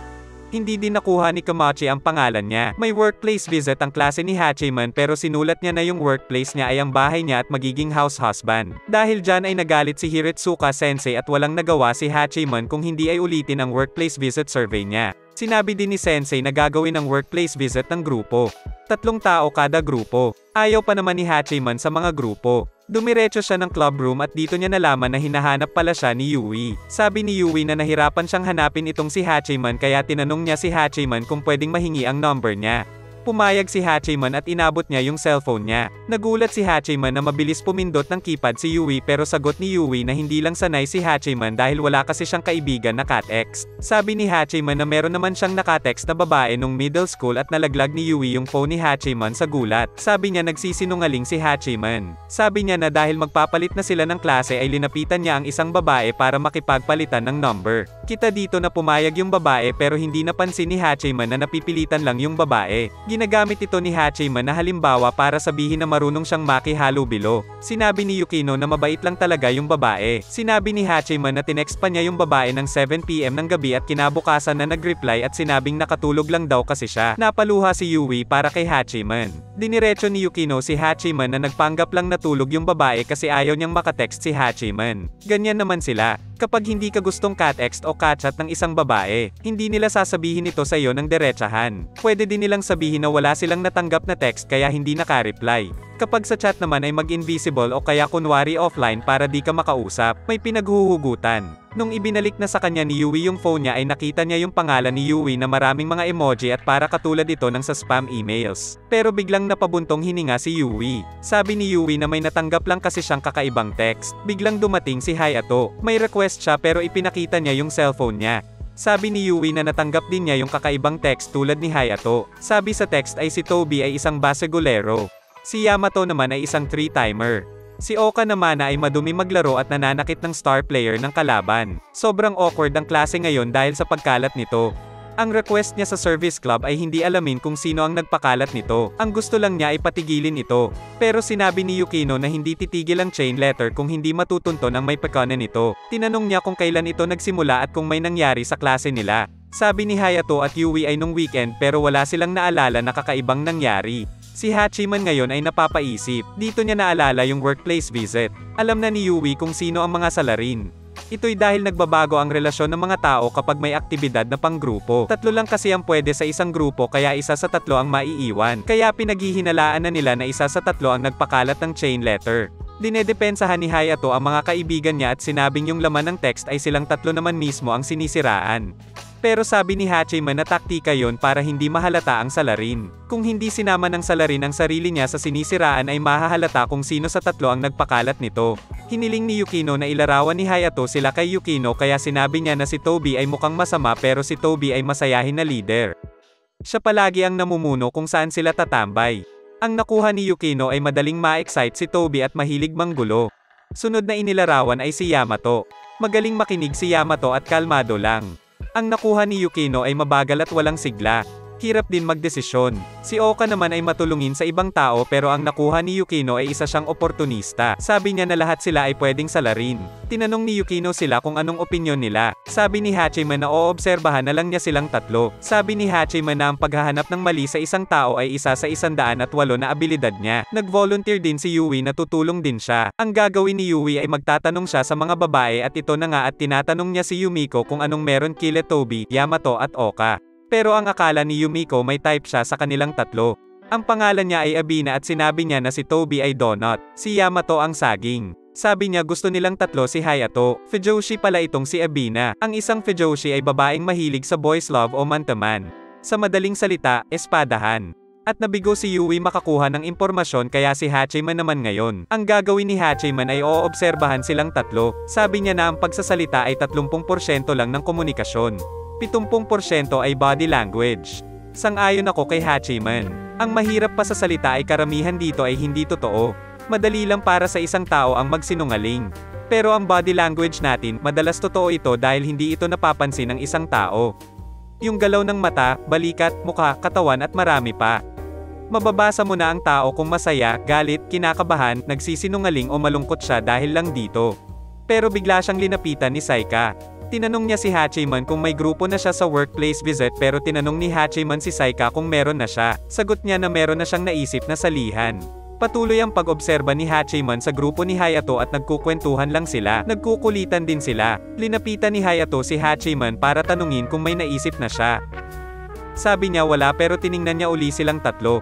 Hindi din nakuha ni Kamachi ang pangalan niya. May workplace visit ang klase ni Hachiman pero sinulat niya na yung workplace niya ay ang bahay niya at magiging house husband. Dahil dyan ay nagalit si Hiretsuka Sensei at walang nagawa si Hachiman kung hindi ay ulitin ang workplace visit survey niya. Sinabi din ni Sensei na gagawin ang workplace visit ng grupo. 3 tao kada grupo. Ayaw pa naman ni Hachiman sa mga grupo. Dumiretso siya ng club room at dito niya nalaman na hinahanap pala siya ni Yui. Sabi ni Yui na nahirapan siyang hanapin itong si Hachiman kaya tinanong niya si Hachiman kung pwedeng mahingi ang number niya. Pumayag si Hachiman at inabot niya yung cellphone niya. Nagulat si Hachiman na mabilis pumindot ng keypad si Yui pero sagot ni Yui na hindi lang sanay si Hachiman dahil wala kasi siyang kaibigan na cat-ex. Sabi ni Hachiman na meron naman siyang nakatext na babae nung middle school at nalaglag ni Yui yung phone ni Hachiman sa gulat. Sabi niya nagsisinungaling si Hachiman. Sabi niya na dahil magpapalit na sila ng klase ay linapitan niya ang isang babae para makipagpalitan ng number. Kita dito na pumayag yung babae pero hindi napansin ni Hachiman na napipilitan lang yung babae. Ginagamit ito ni Hachiman na halimbawa para sabihin na marunong siyang maki-halubilo. Sinabi ni Yukino na mabait lang talaga yung babae. Sinabi ni Hachiman na tinext pa niya yung babae ng 7 PM ng gabi at kinabukasan na nag-reply at sinabing nakatulog lang daw kasi siya. Napaluha si Yui para kay Hachiman. Diniretso ni Yukino si Hachiman na nagpanggap lang natulog yung babae kasi ayaw niyang makatext si Hachiman. Ganyan naman sila. Kapag hindi ka gustong cat-ext o cat-chat ng isang babae, hindi nila sasabihin ito sa iyo ng diretsahan. Pwede din nilang sabihin na wala silang natanggap na text kaya hindi naka-reply. Kapag sa chat naman ay mag-invisible o kaya kunwari offline para di ka makausap, may pinaghuhugutan. Nung ibinalik na sa kanya ni Yui yung phone niya ay nakita niya yung pangalan ni Yui na maraming mga emoji at para katulad ito ng sa spam emails. Pero biglang napabuntong hininga si Yui. Sabi ni Yui na may natanggap lang kasi siyang kakaibang text. Biglang dumating si Hayato. May request siya pero ipinakita niya yung cellphone niya. Sabi ni Yui na natanggap din niya yung kakaibang text tulad ni Hayato. Sabi sa text ay si Toby ay isang basegulero. Si Yamato naman ay isang 3-timer. Si Oka naman ay madumi maglaro at nananakit ng star player ng kalaban. Sobrang awkward ang klase ngayon dahil sa pagkalat nito. Ang request niya sa service club ay hindi alamin kung sino ang nagpakalat nito. Ang gusto lang niya ay patigilin ito. Pero sinabi ni Yukino na hindi titigil ang chain letter kung hindi matutunton ang may pagkanan nito. Tinanong niya kung kailan ito nagsimula at kung may nangyari sa klase nila. Sabi ni Hayato at Yui ay nung weekend pero wala silang naalala na kakaibang nangyari. Si Hachiman ngayon ay napapaisip. Dito niya naalala yung workplace visit. Alam na ni Yui kung sino ang mga salarin. Ito'y dahil nagbabago ang relasyon ng mga tao kapag may aktibidad na panggrupo. 3 lang kasi ang pwede sa isang grupo kaya isa sa 3 ang maiiwan. Kaya pinaghihinalaan na nila na isa sa 3 ang nagpakalat ng chain letter. Dinedepensahan ni Hayato ang mga kaibigan niya at sinabing yung laman ng text ay silang 3 naman mismo ang sinisiraan. Pero sabi ni Hachiman na taktika yon para hindi mahalata ang salarin. Kung hindi sinama ng salarin ang sarili niya sa sinisiraan ay mahahalata kung sino sa tatlo ang nagpakalat nito. Hiniling ni Yukino na ilarawan ni Hayato sila kay Yukino kaya sinabi niya na si Toby ay mukhang masama pero si Toby ay masayahin na leader. Siya palagi ang namumuno kung saan sila tatambay. Ang nakuha ni Yukino ay madaling ma-excite si Toby at mahilig manggulo. Sunod na inilarawan ay si Yamato. Magaling makinig si Yamato at kalmado lang. Ang nakuha ni Yukino ay mabagal at walang sigla. Hirap din magdesisyon. Si Oka naman ay matulungin sa ibang tao pero ang nakuha ni Yukino ay isa siyang oportunista. Sabi niya na lahat sila ay pwedeng salarin. Tinanong ni Yukino sila kung anong opinyon nila. Sabi ni Hachiman na oobserbahan na lang niya silang tatlo. Sabi ni Hachiman na ang paghahanap ng mali sa isang tao ay isa sa 108 na abilidad niya. Nag-volunteer din si Yui na tutulong din siya. Ang gagawin ni Yui ay magtatanong siya sa mga babae at ito na nga at tinatanong niya si Yumiko kung anong meron kila Toby, Yamato at Oka. Pero ang akala ni Yumiko may type siya sa kanilang tatlo. Ang pangalan niya ay Abina at sinabi niya na si Toby ay donut, si Yamato ang saging. Sabi niya gusto nilang tatlo si Hayato. Fujoshi pala itong si Abina. Ang isang Fujoshi ay babaeng mahilig sa boys love o mantaman. Sa madaling salita, espadahan. At nabigo si Yui makakuha ng impormasyon kaya si Hachiman naman ngayon. Ang gagawin ni Hachiman ay oobserbahan silang tatlo. Sabi niya na ang pagsasalita ay 30% lang ng komunikasyon. 70% ay body language. Sang-ayon ako kay Hachiman. Ang mahirap pa sa salita ay karamihan dito ay hindi totoo. Madali lang para sa isang tao ang magsinungaling. Pero ang body language natin, madalas totoo ito dahil hindi ito napapansin ng isang tao. Yung galaw ng mata, balikat, mukha, katawan at marami pa. Mababasa mo na ang tao kung masaya, galit, kinakabahan, nagsisinungaling o malungkot siya dahil lang dito. Pero bigla siyang linapitan ni Saika. Tinanong niya si Hachiman kung may grupo na siya sa workplace visit pero tinanong ni Hachiman si Saika kung meron na siya. Sagot niya na meron na siyang naisip na salihan. Patuloy ang pag-obserba ni Hachiman sa grupo ni Hayato at nagkukwentuhan lang sila. Nagkukulitan din sila. Linapitan ni Hayato si Hachiman para tanungin kung may naisip na siya. Sabi niya wala pero tiningnan niya uli silang tatlo.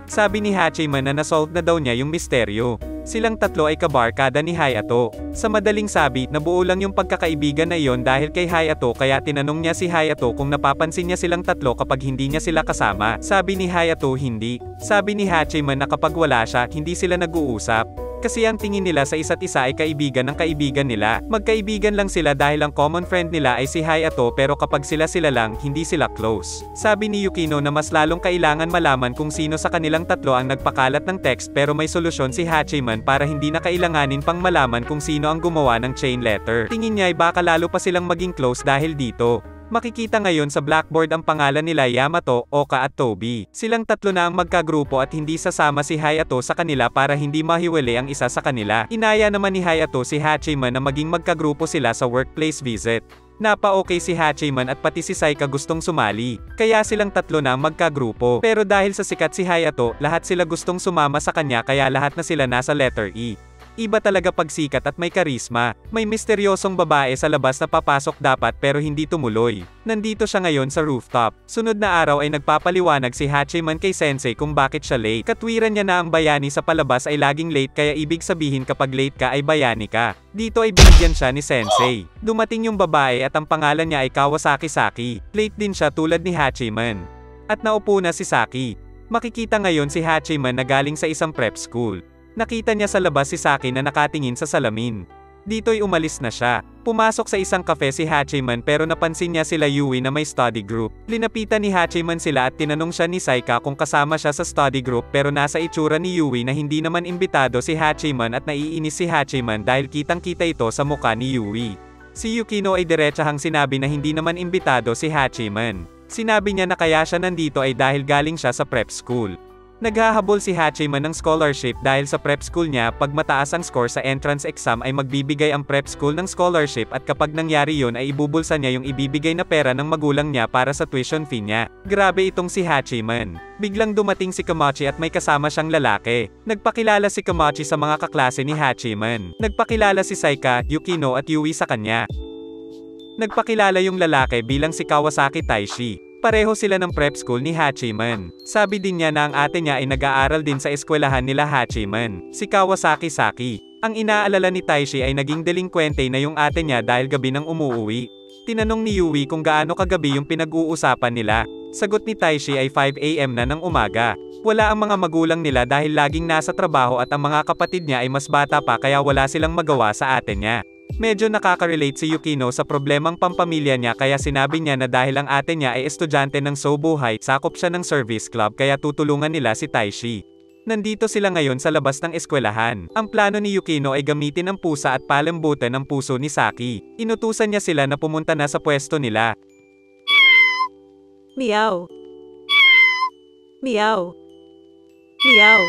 Sabi ni Hachiman na nasolve na daw niya yung misteryo. Silang tatlo ay kabarkada ni Hayato. Sa madaling sabi, nabuo lang yung pagkakaibigan na iyon dahil kay Hayato kaya tinanong niya si Hayato kung napapansin niya silang tatlo kapag hindi niya sila kasama. Sabi ni Hayato hindi. Sabi ni Hachiman na kapag wala siya, hindi sila nag-uusap. Kasi ang tingin nila sa isa't isa ay kaibigan ng kaibigan nila. Magkaibigan lang sila dahil ang common friend nila ay si Hayato pero kapag sila lang, hindi sila close. Sabi ni Yukino na mas lalong kailangan malaman kung sino sa kanilang tatlo ang nagpakalat ng text pero may solusyon si Hachiman para hindi na kailanganin pang malaman kung sino ang gumawa ng chain letter. Tingin niya ay baka lalo pa silang maging close dahil dito. Makikita ngayon sa blackboard ang pangalan nila Yamato, Oka at Toby. Silang tatlo na ang magkagrupo at hindi sasama si Hayato sa kanila para hindi mahiwalay ang isa sa kanila. Inaya naman ni Hayato si Hachiman na maging magkagrupo sila sa workplace visit. Napa-okay si Hachiman at pati si Saika gustong sumali. Kaya silang tatlo na ang magkagrupo. Pero dahil sa sikat si Hayato, lahat sila gustong sumama sa kanya kaya lahat na sila nasa letter E. Iba talaga pagsikat at may karisma. May misteryosong babae sa labas na papasok dapat pero hindi tumuloy. Nandito siya ngayon sa rooftop. Sunod na araw ay nagpapaliwanag si Hachiman kay Sensei kung bakit siya late. Katwiran niya na ang bayani sa palabas ay laging late kaya ibig sabihin kapag late ka ay bayani ka. Dito ay binigyan siya ni Sensei. Dumating yung babae at ang pangalan niya ay Kawasaki Saki. Late din siya tulad ni Hachiman. At naupo na si Saki. Makikita ngayon si Hachiman na galing sa isang prep school. Nakita niya sa labas si Saki na nakatingin sa salamin. Dito'y umalis na siya. Pumasok sa isang cafe si Hachiman pero napansin niya sila Yui na may study group. Linapitan ni Hachiman sila at tinanong siya ni Saika kung kasama siya sa study group pero nasa itsura ni Yui na hindi naman imbitado si Hachiman at naiinis si Hachiman dahil kitang-kita ito sa mukha ni Yui. Si Yukino ay diretsahang sinabi na hindi naman imbitado si Hachiman. Sinabi niya na kaya siya nandito ay dahil galing siya sa prep school. Naghahabol si Hachiman ng scholarship dahil sa prep school niya pag mataas ang score sa entrance exam ay magbibigay ang prep school ng scholarship at kapag nangyari yon ay ibubulsa niya yung ibibigay na pera ng magulang niya para sa tuition fee niya. Grabe itong si Hachiman. Biglang dumating si Kamachi at may kasama siyang lalaki. Nagpakilala si Kamachi sa mga kaklase ni Hachiman. Nagpakilala si Saika, Yukino at Yui sa kanya. Nagpakilala yung lalaki bilang si Kawasaki Taishi. Pareho sila ng prep school ni Hachiman. Sabi din niya na ang ate niya ay nag-aaral din sa eskwelahan nila Hachiman, si Kawasaki Saki. Ang inaalala ni Taishi ay naging delinkwente na yung ate niya dahil gabi nang umuuwi. Tinanong ni Yui kung gaano kagabi yung pinag-uusapan nila. Sagot ni Taishi ay 5 AM na ng umaga. Wala ang mga magulang nila dahil laging nasa trabaho at ang mga kapatid niya ay mas bata pa kaya wala silang magawa sa ate niya. Medyo nakaka-relate si Yukino sa problemang pampamilya niya kaya sinabi niya na dahil ang ate niya ay estudyante ng Sobuhay, sakop siya ng service club kaya tutulungan nila si Taishi. Nandito sila ngayon sa labas ng eskwelahan. Ang plano ni Yukino ay gamitin ang pusa at palambutan ng puso ni Saki. Inutusan niya sila na pumunta na sa pwesto nila. Meow. Meow. Meow.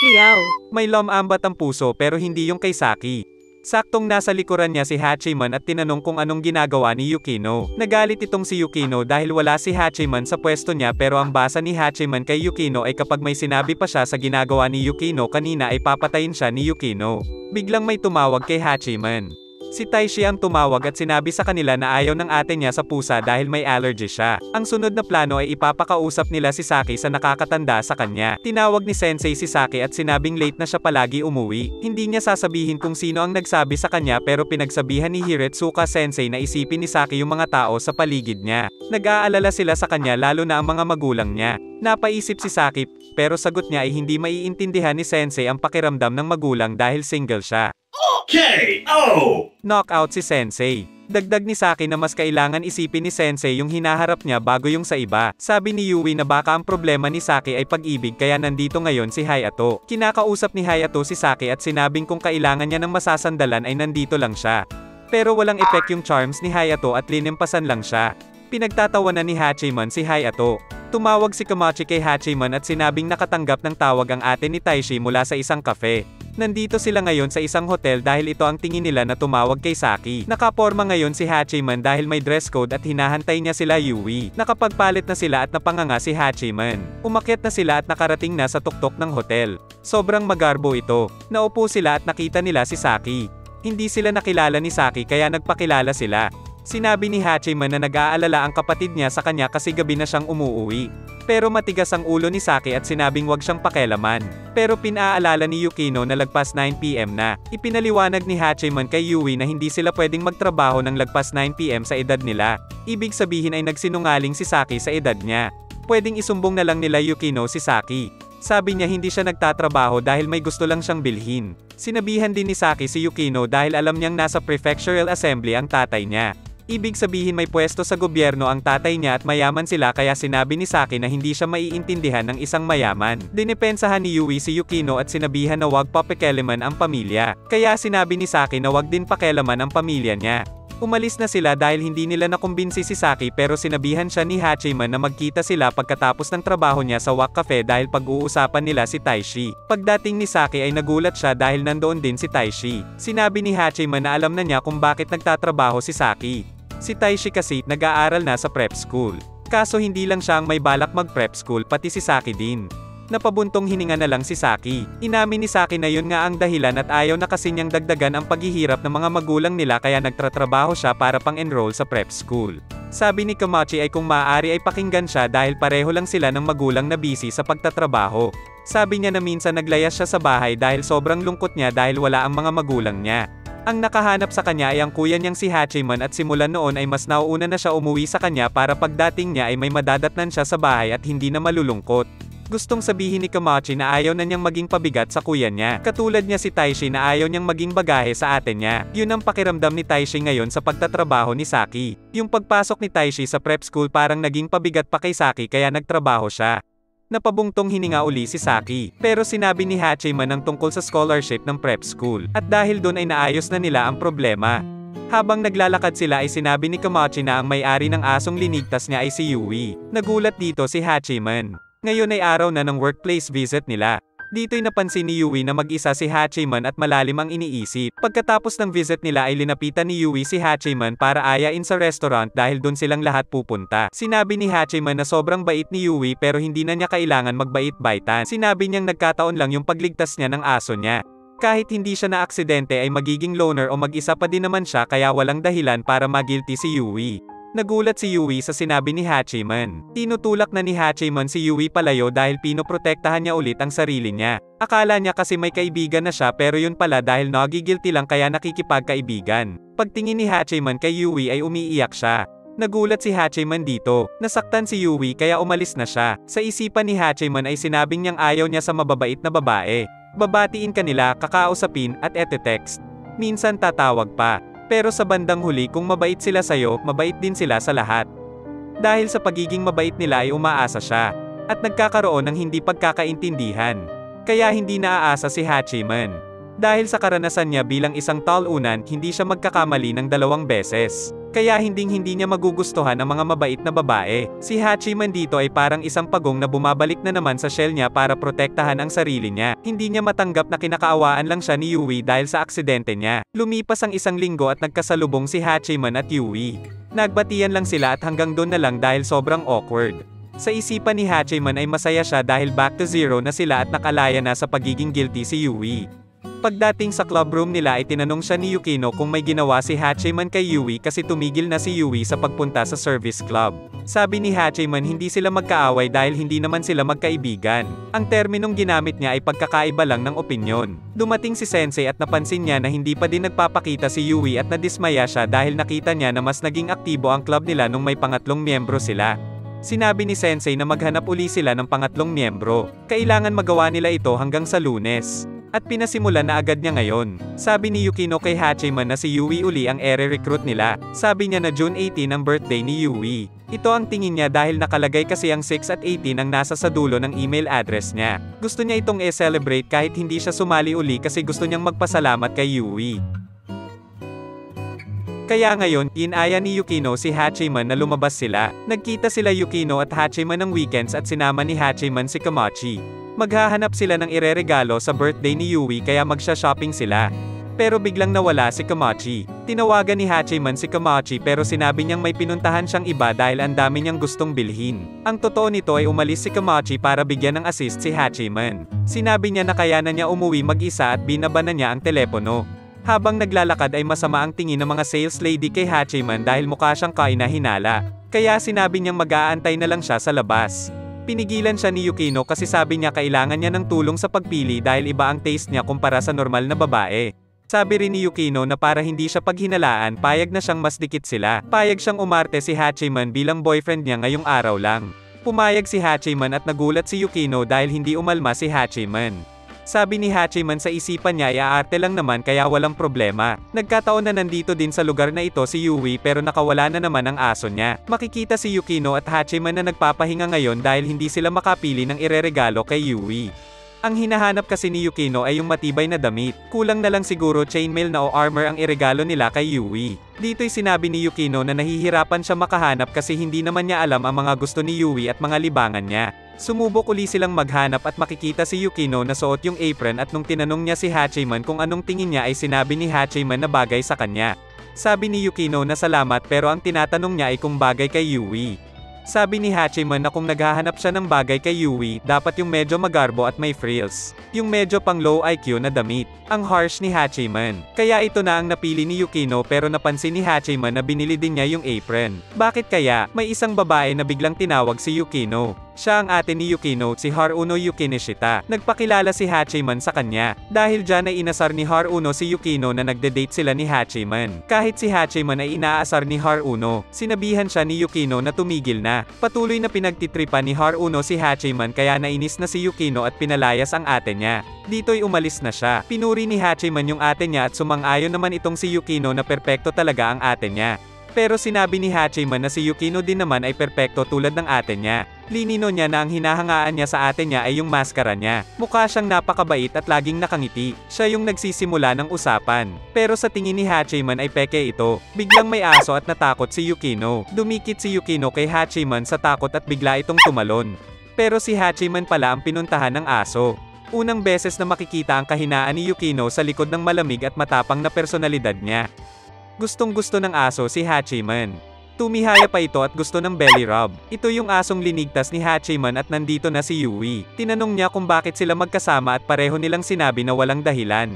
Meow. May lomambat ang puso pero hindi yung kay Saki. Saktong nasa likuran niya si Hachiman at tinanong kung anong ginagawa ni Yukino. Nagalit itong si Yukino dahil wala si Hachiman sa pwesto niya pero ang basa ni Hachiman kay Yukino ay kapag may sinabi pa siya sa ginagawa ni Yukino kanina ay papatayin siya ni Yukino. Biglang may tumawag kay Hachiman. Si Taishi ang tumawag at sinabi sa kanila na ayaw ng ate niya sa pusa dahil may allergy siya. Ang sunod na plano ay ipapakausap nila si Saki sa nakakatanda sa kanya. Tinawag ni Sensei si Saki at sinabing late na siya palagi umuwi. Hindi niya sasabihin kung sino ang nagsabi sa kanya pero pinagsabihan ni Hiretsuka Sensei na isipin ni Saki yung mga tao sa paligid niya. Nag-aalala sila sa kanya lalo na ang mga magulang niya. Napaisip si Saki pero sagot niya ay hindi maiintindihan ni Sensei ang pakiramdam ng magulang dahil single siya. KO! Knockout si Sensei. Dagdag ni Saki na mas kailangan isipin ni Sensei yung hinaharap niya bago yung sa iba. Sabi ni Yui na baka ang problema ni Saki ay pag-ibig kaya nandito ngayon si Hayato. Kinakausap ni Hayato si Saki at sinabing kung kailangan niya ng masasandalan ay nandito lang siya. Pero walang effect yung charms ni Hayato at linimpasan lang siya. Pinagtatawanan ni Hachiman si Hayato. Tumawag si Kamachi kay Hachiman at sinabing nakatanggap ng tawag ang ate ni Taishi mula sa isang cafe. Nandito sila ngayon sa isang hotel dahil ito ang tingin nila na tumawag kay Saki. Nakaporma ngayon si Hachiman dahil may dress code at hinahantay niya sila Yui. Nakapagpalit na sila at napanganga si Hachiman. Umakyat na sila at nakarating na sa tuktok ng hotel. Sobrang magarbo ito. Naupo sila at nakita nila si Saki. Hindi sila nakilala ni Saki kaya nagpakilala sila. Sinabi ni Hachiman na nag-aalala ang kapatid niya sa kanya kasi gabi na siyang umuuwi. Pero matigas ang ulo ni Saki at sinabing wag siyang pakialaman. Pero pinaalala ni Yukino na lagpas 9 PM na. Ipinaliwanag ni Hachiman kay Yui na hindi sila pwedeng magtrabaho ng lagpas 9 PM sa edad nila. Ibig sabihin ay nagsinungaling si Saki sa edad niya. Pwedeng isumbong na lang nila Yukino si Saki. Sabi niya hindi siya nagtatrabaho dahil may gusto lang siyang bilhin. Sinabihan din ni Saki si Yukino dahil alam niyang nasa prefectural assembly ang tatay niya. Ibig sabihin may pwesto sa gobyerno ang tatay niya at mayaman sila kaya sinabi ni Saki na hindi siya maiintindihan ng isang mayaman. Dinipensahan ni Yui si Yukino at sinabihan na wag pakialaman ang pamilya. Kaya sinabi ni Saki na wag din pakialaman ang pamilya niya. Umalis na sila dahil hindi nila nakumbinsi si Saki pero sinabihan siya ni Hachiman na magkita sila pagkatapos ng trabaho niya sa Wak Cafe dahil pag-uusapan nila si Taishi. Pagdating ni Saki ay nagulat siya dahil nandoon din si Taishi. Sinabi ni Hachiman na alam na niya kung bakit nagtatrabaho si Saki. Si Taishi kasi nag-aaral na sa prep school. Kaso hindi lang siya ang may balak mag-prep school pati si Saki din. Napabuntong hininga na lang si Saki. Inamin ni Saki na yun nga ang dahilan at ayaw na kasi niyang dagdagan ang paghihirap ng mga magulang nila kaya nagtatrabaho siya para pang-enroll sa prep school. Sabi ni Kamachi ay kung maaari ay pakinggan siya dahil pareho lang sila ng magulang na busy sa pagtatrabaho. Sabi niya na minsan naglayas siya sa bahay dahil sobrang lungkot niya dahil wala ang mga magulang niya. Ang nakahanap sa kanya ay ang kuya niyang si Hachiman at simulan noon ay mas nauuna na siya umuwi sa kanya para pagdating niya ay may madadatnan siya sa bahay at hindi na malulungkot. Gustong sabihin ni Kamachi na ayaw na niyang maging pabigat sa kuya niya. Katulad niya si Taishi na ayaw niyang maging bagahe sa ate niya. Yun ang pakiramdam ni Taishi ngayon sa pagtatrabaho ni Saki. Yung pagpasok ni Taishi sa prep school parang naging pabigat pa kay Saki kaya nagtrabaho siya. Napabungtong hininga uli si Saki. Pero sinabi ni Hachiman ang tungkol sa scholarship ng prep school. At dahil doon ay naayos na nila ang problema. Habang naglalakad sila ay sinabi ni Kamachi na ang may-ari ng asong linigtas niya ay si Yui. Nagulat dito si Hachiman. Ngayon ay araw na ng workplace visit nila. Dito'y napansin ni Yui na mag-isa si Hachiman at malalim ang iniisip. Pagkatapos ng visit nila ay linapitan ni Yui si Hachiman para ayain sa restaurant dahil doon silang lahat pupunta. Sinabi ni Hachiman na sobrang bait ni Yui pero hindi na niya kailangan magbait-baitan. Sinabi niyang nagkataon lang yung pagligtas niya ng aso niya. Kahit hindi siya na aksidente ay magiging loner o mag-isa pa din naman siya kaya walang dahilan para ma-guilty si Yui. Nagulat si Yui sa sinabi ni Hachiman. Tinutulak na ni Hachiman si Yui palayo dahil pinoprotektahan niya ulit ang sarili niya. Akala niya kasi may kaibigan na siya pero yun pala dahil nagigilty lang kaya nakikipagkaibigan. Pagtingin ni Hachiman kay Yui ay umiiyak siya. Nagulat si Hachiman dito. Nasaktan si Yui kaya umalis na siya. Sa isipan ni Hachiman ay sinabing niyang ayaw niya sa mababait na babae. Babatiin kanila, kakausapin, at ete-text. Minsan tatawag pa. Pero sa bandang huli kung mabait sila sa'yo, mabait din sila sa lahat. Dahil sa pagiging mabait nila ay umaasa siya. At nagkakaroon ng hindi pagkakaintindihan. Kaya hindi naaasa si Hachiman. Dahil sa karanasan niya bilang isang talunan, hindi siya magkakamali ng 2 beses. Kaya hindi niya magugustuhan ang mga mabait na babae. Si Hachiman dito ay parang isang pagong na bumabalik na naman sa shell niya para protektahan ang sarili niya. Hindi niya matanggap na kinakaawaan lang siya ni Yui dahil sa aksidente niya. Lumipas ang 1 linggo at nagkasalubong si Hachiman at Yui. Nagbatian lang sila at hanggang doon na lang dahil sobrang awkward. Sa isipan ni Hachiman ay masaya siya dahil back to zero na sila at nakalaya na sa pagiging guilty si Yui. Pagdating sa club room nila ay tinanong siya ni Yukino kung may ginawa si Hachiman kay Yui kasi tumigil na si Yui sa pagpunta sa service club. Sabi ni Hachiman hindi sila magkaaway dahil hindi naman sila magkaibigan. Ang terminong ginamit niya ay pagkakaiba lang ng opinyon. Dumating si Sensei at napansin niya na hindi pa din nagpapakita si Yui at nadismaya siya dahil nakita niya na mas naging aktibo ang club nila nung may pangatlong miyembro sila. Sinabi ni Sensei na maghanap uli sila ng pangatlong miyembro. Kailangan magawa nila ito hanggang sa Lunes. At pinasimulan na agad niya ngayon. Sabi ni Yukino kay Hachiman na si Yui uli ang ere-recruit nila. Sabi niya na June 18 ang birthday ni Yui. Ito ang tingin niya dahil nakalagay kasi ang 6 at 18 ang nasa sa dulo ng email address niya. Gusto niya itong e-celebrate kahit hindi siya sumali uli kasi gusto niyang magpasalamat kay Yui. Kaya ngayon, inaya ni Yukino si Hachiman na lumabas sila. Nagkita sila Yukino at Hachiman ng weekends at sinama ni Hachiman si Komachi. Maghahanap sila ng ireregalo sa birthday ni Yui kaya magsha-shopping sila. Pero biglang nawala si Komachi. Tinawagan ni Hachiman si Komachi pero sinabi niyang may pinuntahan siyang iba dahil ang dami niyang gustong bilhin. Ang totoo nito ay umalis si Komachi para bigyan ng assist si Hachiman. Sinabi niya na kaya na niya umuwi mag-isa at binaban na niya ang telepono. Habang naglalakad ay masama ang tingin ng mga sales lady kay Hachiman dahil mukha siyang kainahinala. Kaya sinabi niyang mag-aantay na lang siya sa labas. Pinigilan siya ni Yukino kasi sabi niya kailangan niya ng tulong sa pagpili dahil iba ang taste niya kumpara sa normal na babae. Sabi rin ni Yukino na para hindi siya paghinalaan payag na siyang mas dikit sila. Payag siyang umarte si Hachiman bilang boyfriend niya ngayong araw lang. Pumayag si Hachiman at nagulat si Yukino dahil hindi umalma si Hachiman. Sabi ni Hachiman sa isipan niya ay aarte lang naman kaya walang problema. Nagkataon na nandito din sa lugar na ito si Yui pero nakawala na naman ang aso niya. Makikita si Yukino at Hachiman na nagpapahinga ngayon dahil hindi sila makapili ng ireregalo kay Yui. Ang hinahanap kasi ni Yukino ay yung matibay na damit. Kulang na lang siguro chainmail na o armor ang iregalo nila kay Yui. Dito'y sinabi ni Yukino na nahihirapan siya makahanap kasi hindi naman niya alam ang mga gusto ni Yui at mga libangan niya. Sumubok uli silang maghanap at makikita si Yukino na suot yung apron at nung tinanong niya si Hachiman kung anong tingin niya ay sinabi ni Hachiman na bagay sa kanya. Sabi ni Yukino na salamat pero ang tinatanong niya ay kung bagay kay Yui. Sabi ni Hachiman na kung naghahanap siya ng bagay kay Yui, dapat yung medyo magarbo at may frills. Yung medyo pang low IQ na damit. Ang harsh ni Hachiman. Kaya ito na ang napili ni Yukino pero napansin ni Hachiman na binili din niya yung apron. Bakit kaya? May isang babae na biglang tinawag si Yukino. Siya ang ate ni Yukino, si Haruno Yukinishita. Nagpakilala si Hachiman sa kanya. Dahil dyan ay inasar ni Haruno si Yukino na nagde-date sila ni Hachiman. Kahit si Hachiman ay inaasar ni Haruno, sinabihan siya ni Yukino na tumigil na. Patuloy na pinagtitripan ni Haruno si Hachiman kaya nainis na si Yukino at pinalayas ang ate niya. Dito'y umalis na siya. Pinuri ni Hachiman yung ate niya at sumang-ayon naman itong si Yukino na perpekto talaga ang ate niya. Pero sinabi ni Hachiman na si Yukino din naman ay perpekto tulad ng ate niya. Linino niya na ang hinahangaan niya sa ate niya ay yung maskara niya. Mukha siyang napakabait at laging nakangiti. Siya yung nagsisimula ng usapan. Pero sa tingin ni Hachiman ay peke ito. Biglang may aso at natakot si Yukino. Dumikit si Yukino kay Hachiman sa takot at bigla itong tumalon. Pero si Hachiman pala ang pinuntahan ng aso. Unang beses na makikita ang kahinaan ni Yukino sa likod ng malamig at matapang na personalidad niya. Gustong-gusto ng aso si Hachiman. Tumihaya pa ito at gusto ng belly rub. Ito yung asong linigtas ni Hachiman at nandito na si Yui. Tinanong niya kung bakit sila magkasama at pareho nilang sinabi na walang dahilan.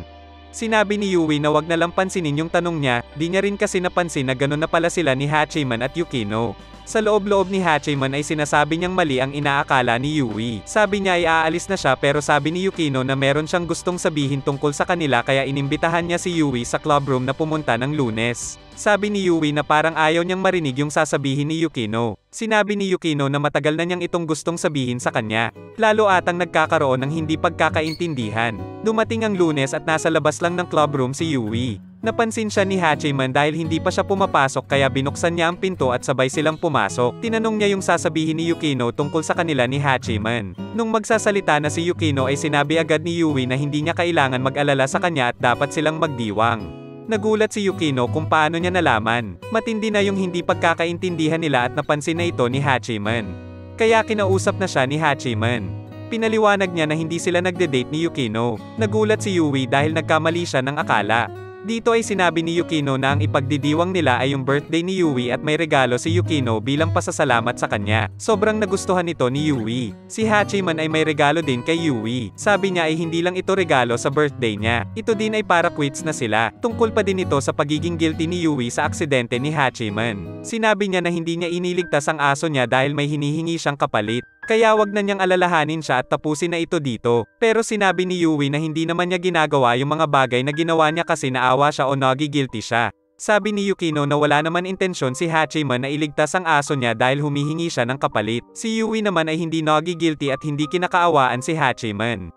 Sinabi ni Yui na wag na lang pansinin yung tanong niya, di niya rin kasi napansin na ganun na pala sila ni Hachiman at Yukino. Sa loob-loob ni Hachiman ay sinasabi niyang mali ang inaakala ni Yui. Sabi niya ay aalis na siya pero sabi ni Yukino na meron siyang gustong sabihin tungkol sa kanila kaya inimbitahan niya si Yui sa clubroom na pumunta ng Lunes. Sabi ni Yui na parang ayaw niyang marinig yung sasabihin ni Yukino. Sinabi ni Yukino na matagal na niyang itong gustong sabihin sa kanya. Lalo atang nagkakaroon ng hindi pagkakaintindihan. Dumating ang Lunes at nasa labas lang ng clubroom si Yui. Napansin siya ni Hachiman dahil hindi pa siya pumapasok kaya binuksan niya ang pinto at sabay silang pumasok. Tinanong niya yung sasabihin ni Yukino tungkol sa kanila ni Hachiman. Nung magsasalita na si Yukino ay sinabi agad ni Yui na hindi niya kailangan mag-alala sa kanya at dapat silang magdiwang. Nagulat si Yukino kung paano niya nalaman. Matindi na yung hindi pagkakaintindihan nila at napansin na ito ni Hachiman. Kaya kinausap na siya ni Hachiman. Pinaliwanag niya na hindi sila nagde-date ni Yukino. Nagulat si Yui dahil nagkamali siya ng akala. Dito ay sinabi ni Yukino na ang ipagdidiwang nila ay yung birthday ni Yui at may regalo si Yukino bilang pasasalamat sa kanya. Sobrang nagustuhan ito ni Yui. Si Hachiman ay may regalo din kay Yui. Sabi niya ay hindi lang ito regalo sa birthday niya. Ito din ay para quits na sila. Tungkol pa din ito sa pagiging guilty ni Yui sa aksidente ni Hachiman. Sinabi niya na hindi niya iniligtas ang aso niya dahil may hinihingi siyang kapalit. Kaya wag na niyang alalahanin siya at tapusin na ito dito. Pero sinabi ni Yui na hindi naman niya ginagawa yung mga bagay na ginawa niya kasi naawa siya o nagi-guilty siya. Sabi ni Yukino na wala naman intensyon si Hachiman na iligtas ang aso niya dahil humihingi siya ng kapalit. Si Yui naman ay hindi nagi-guilty at hindi kinakaawaan si Hachiman.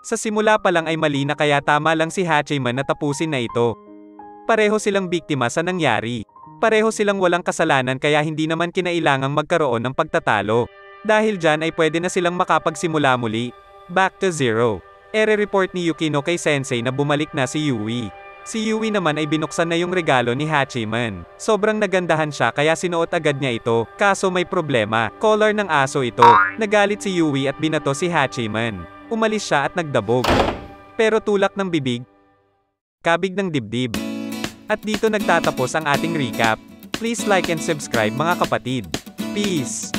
Sa simula pa lang ay mali na kaya tama lang si Hachiman na tapusin na ito. Pareho silang biktima sa nangyari. Pareho silang walang kasalanan kaya hindi naman kinailangang magkaroon ng pagtatalo. Dahil dyan ay pwede na silang makapagsimula muli. Back to zero. Ere-report ni Yukino kay Sensei na bumalik na si Yui. Si Yui naman ay binuksan na yung regalo ni Hachiman. Sobrang nagandahan siya kaya sinuot agad niya ito, kaso may problema. Collar ng aso ito. Nagalit si Yui at binato si Hachiman. Umalis siya at nagdabog. Pero tulak ng bibig, kabig ng dibdib. At dito nagtatapos ang ating recap. Please like and subscribe mga kapatid. Peace!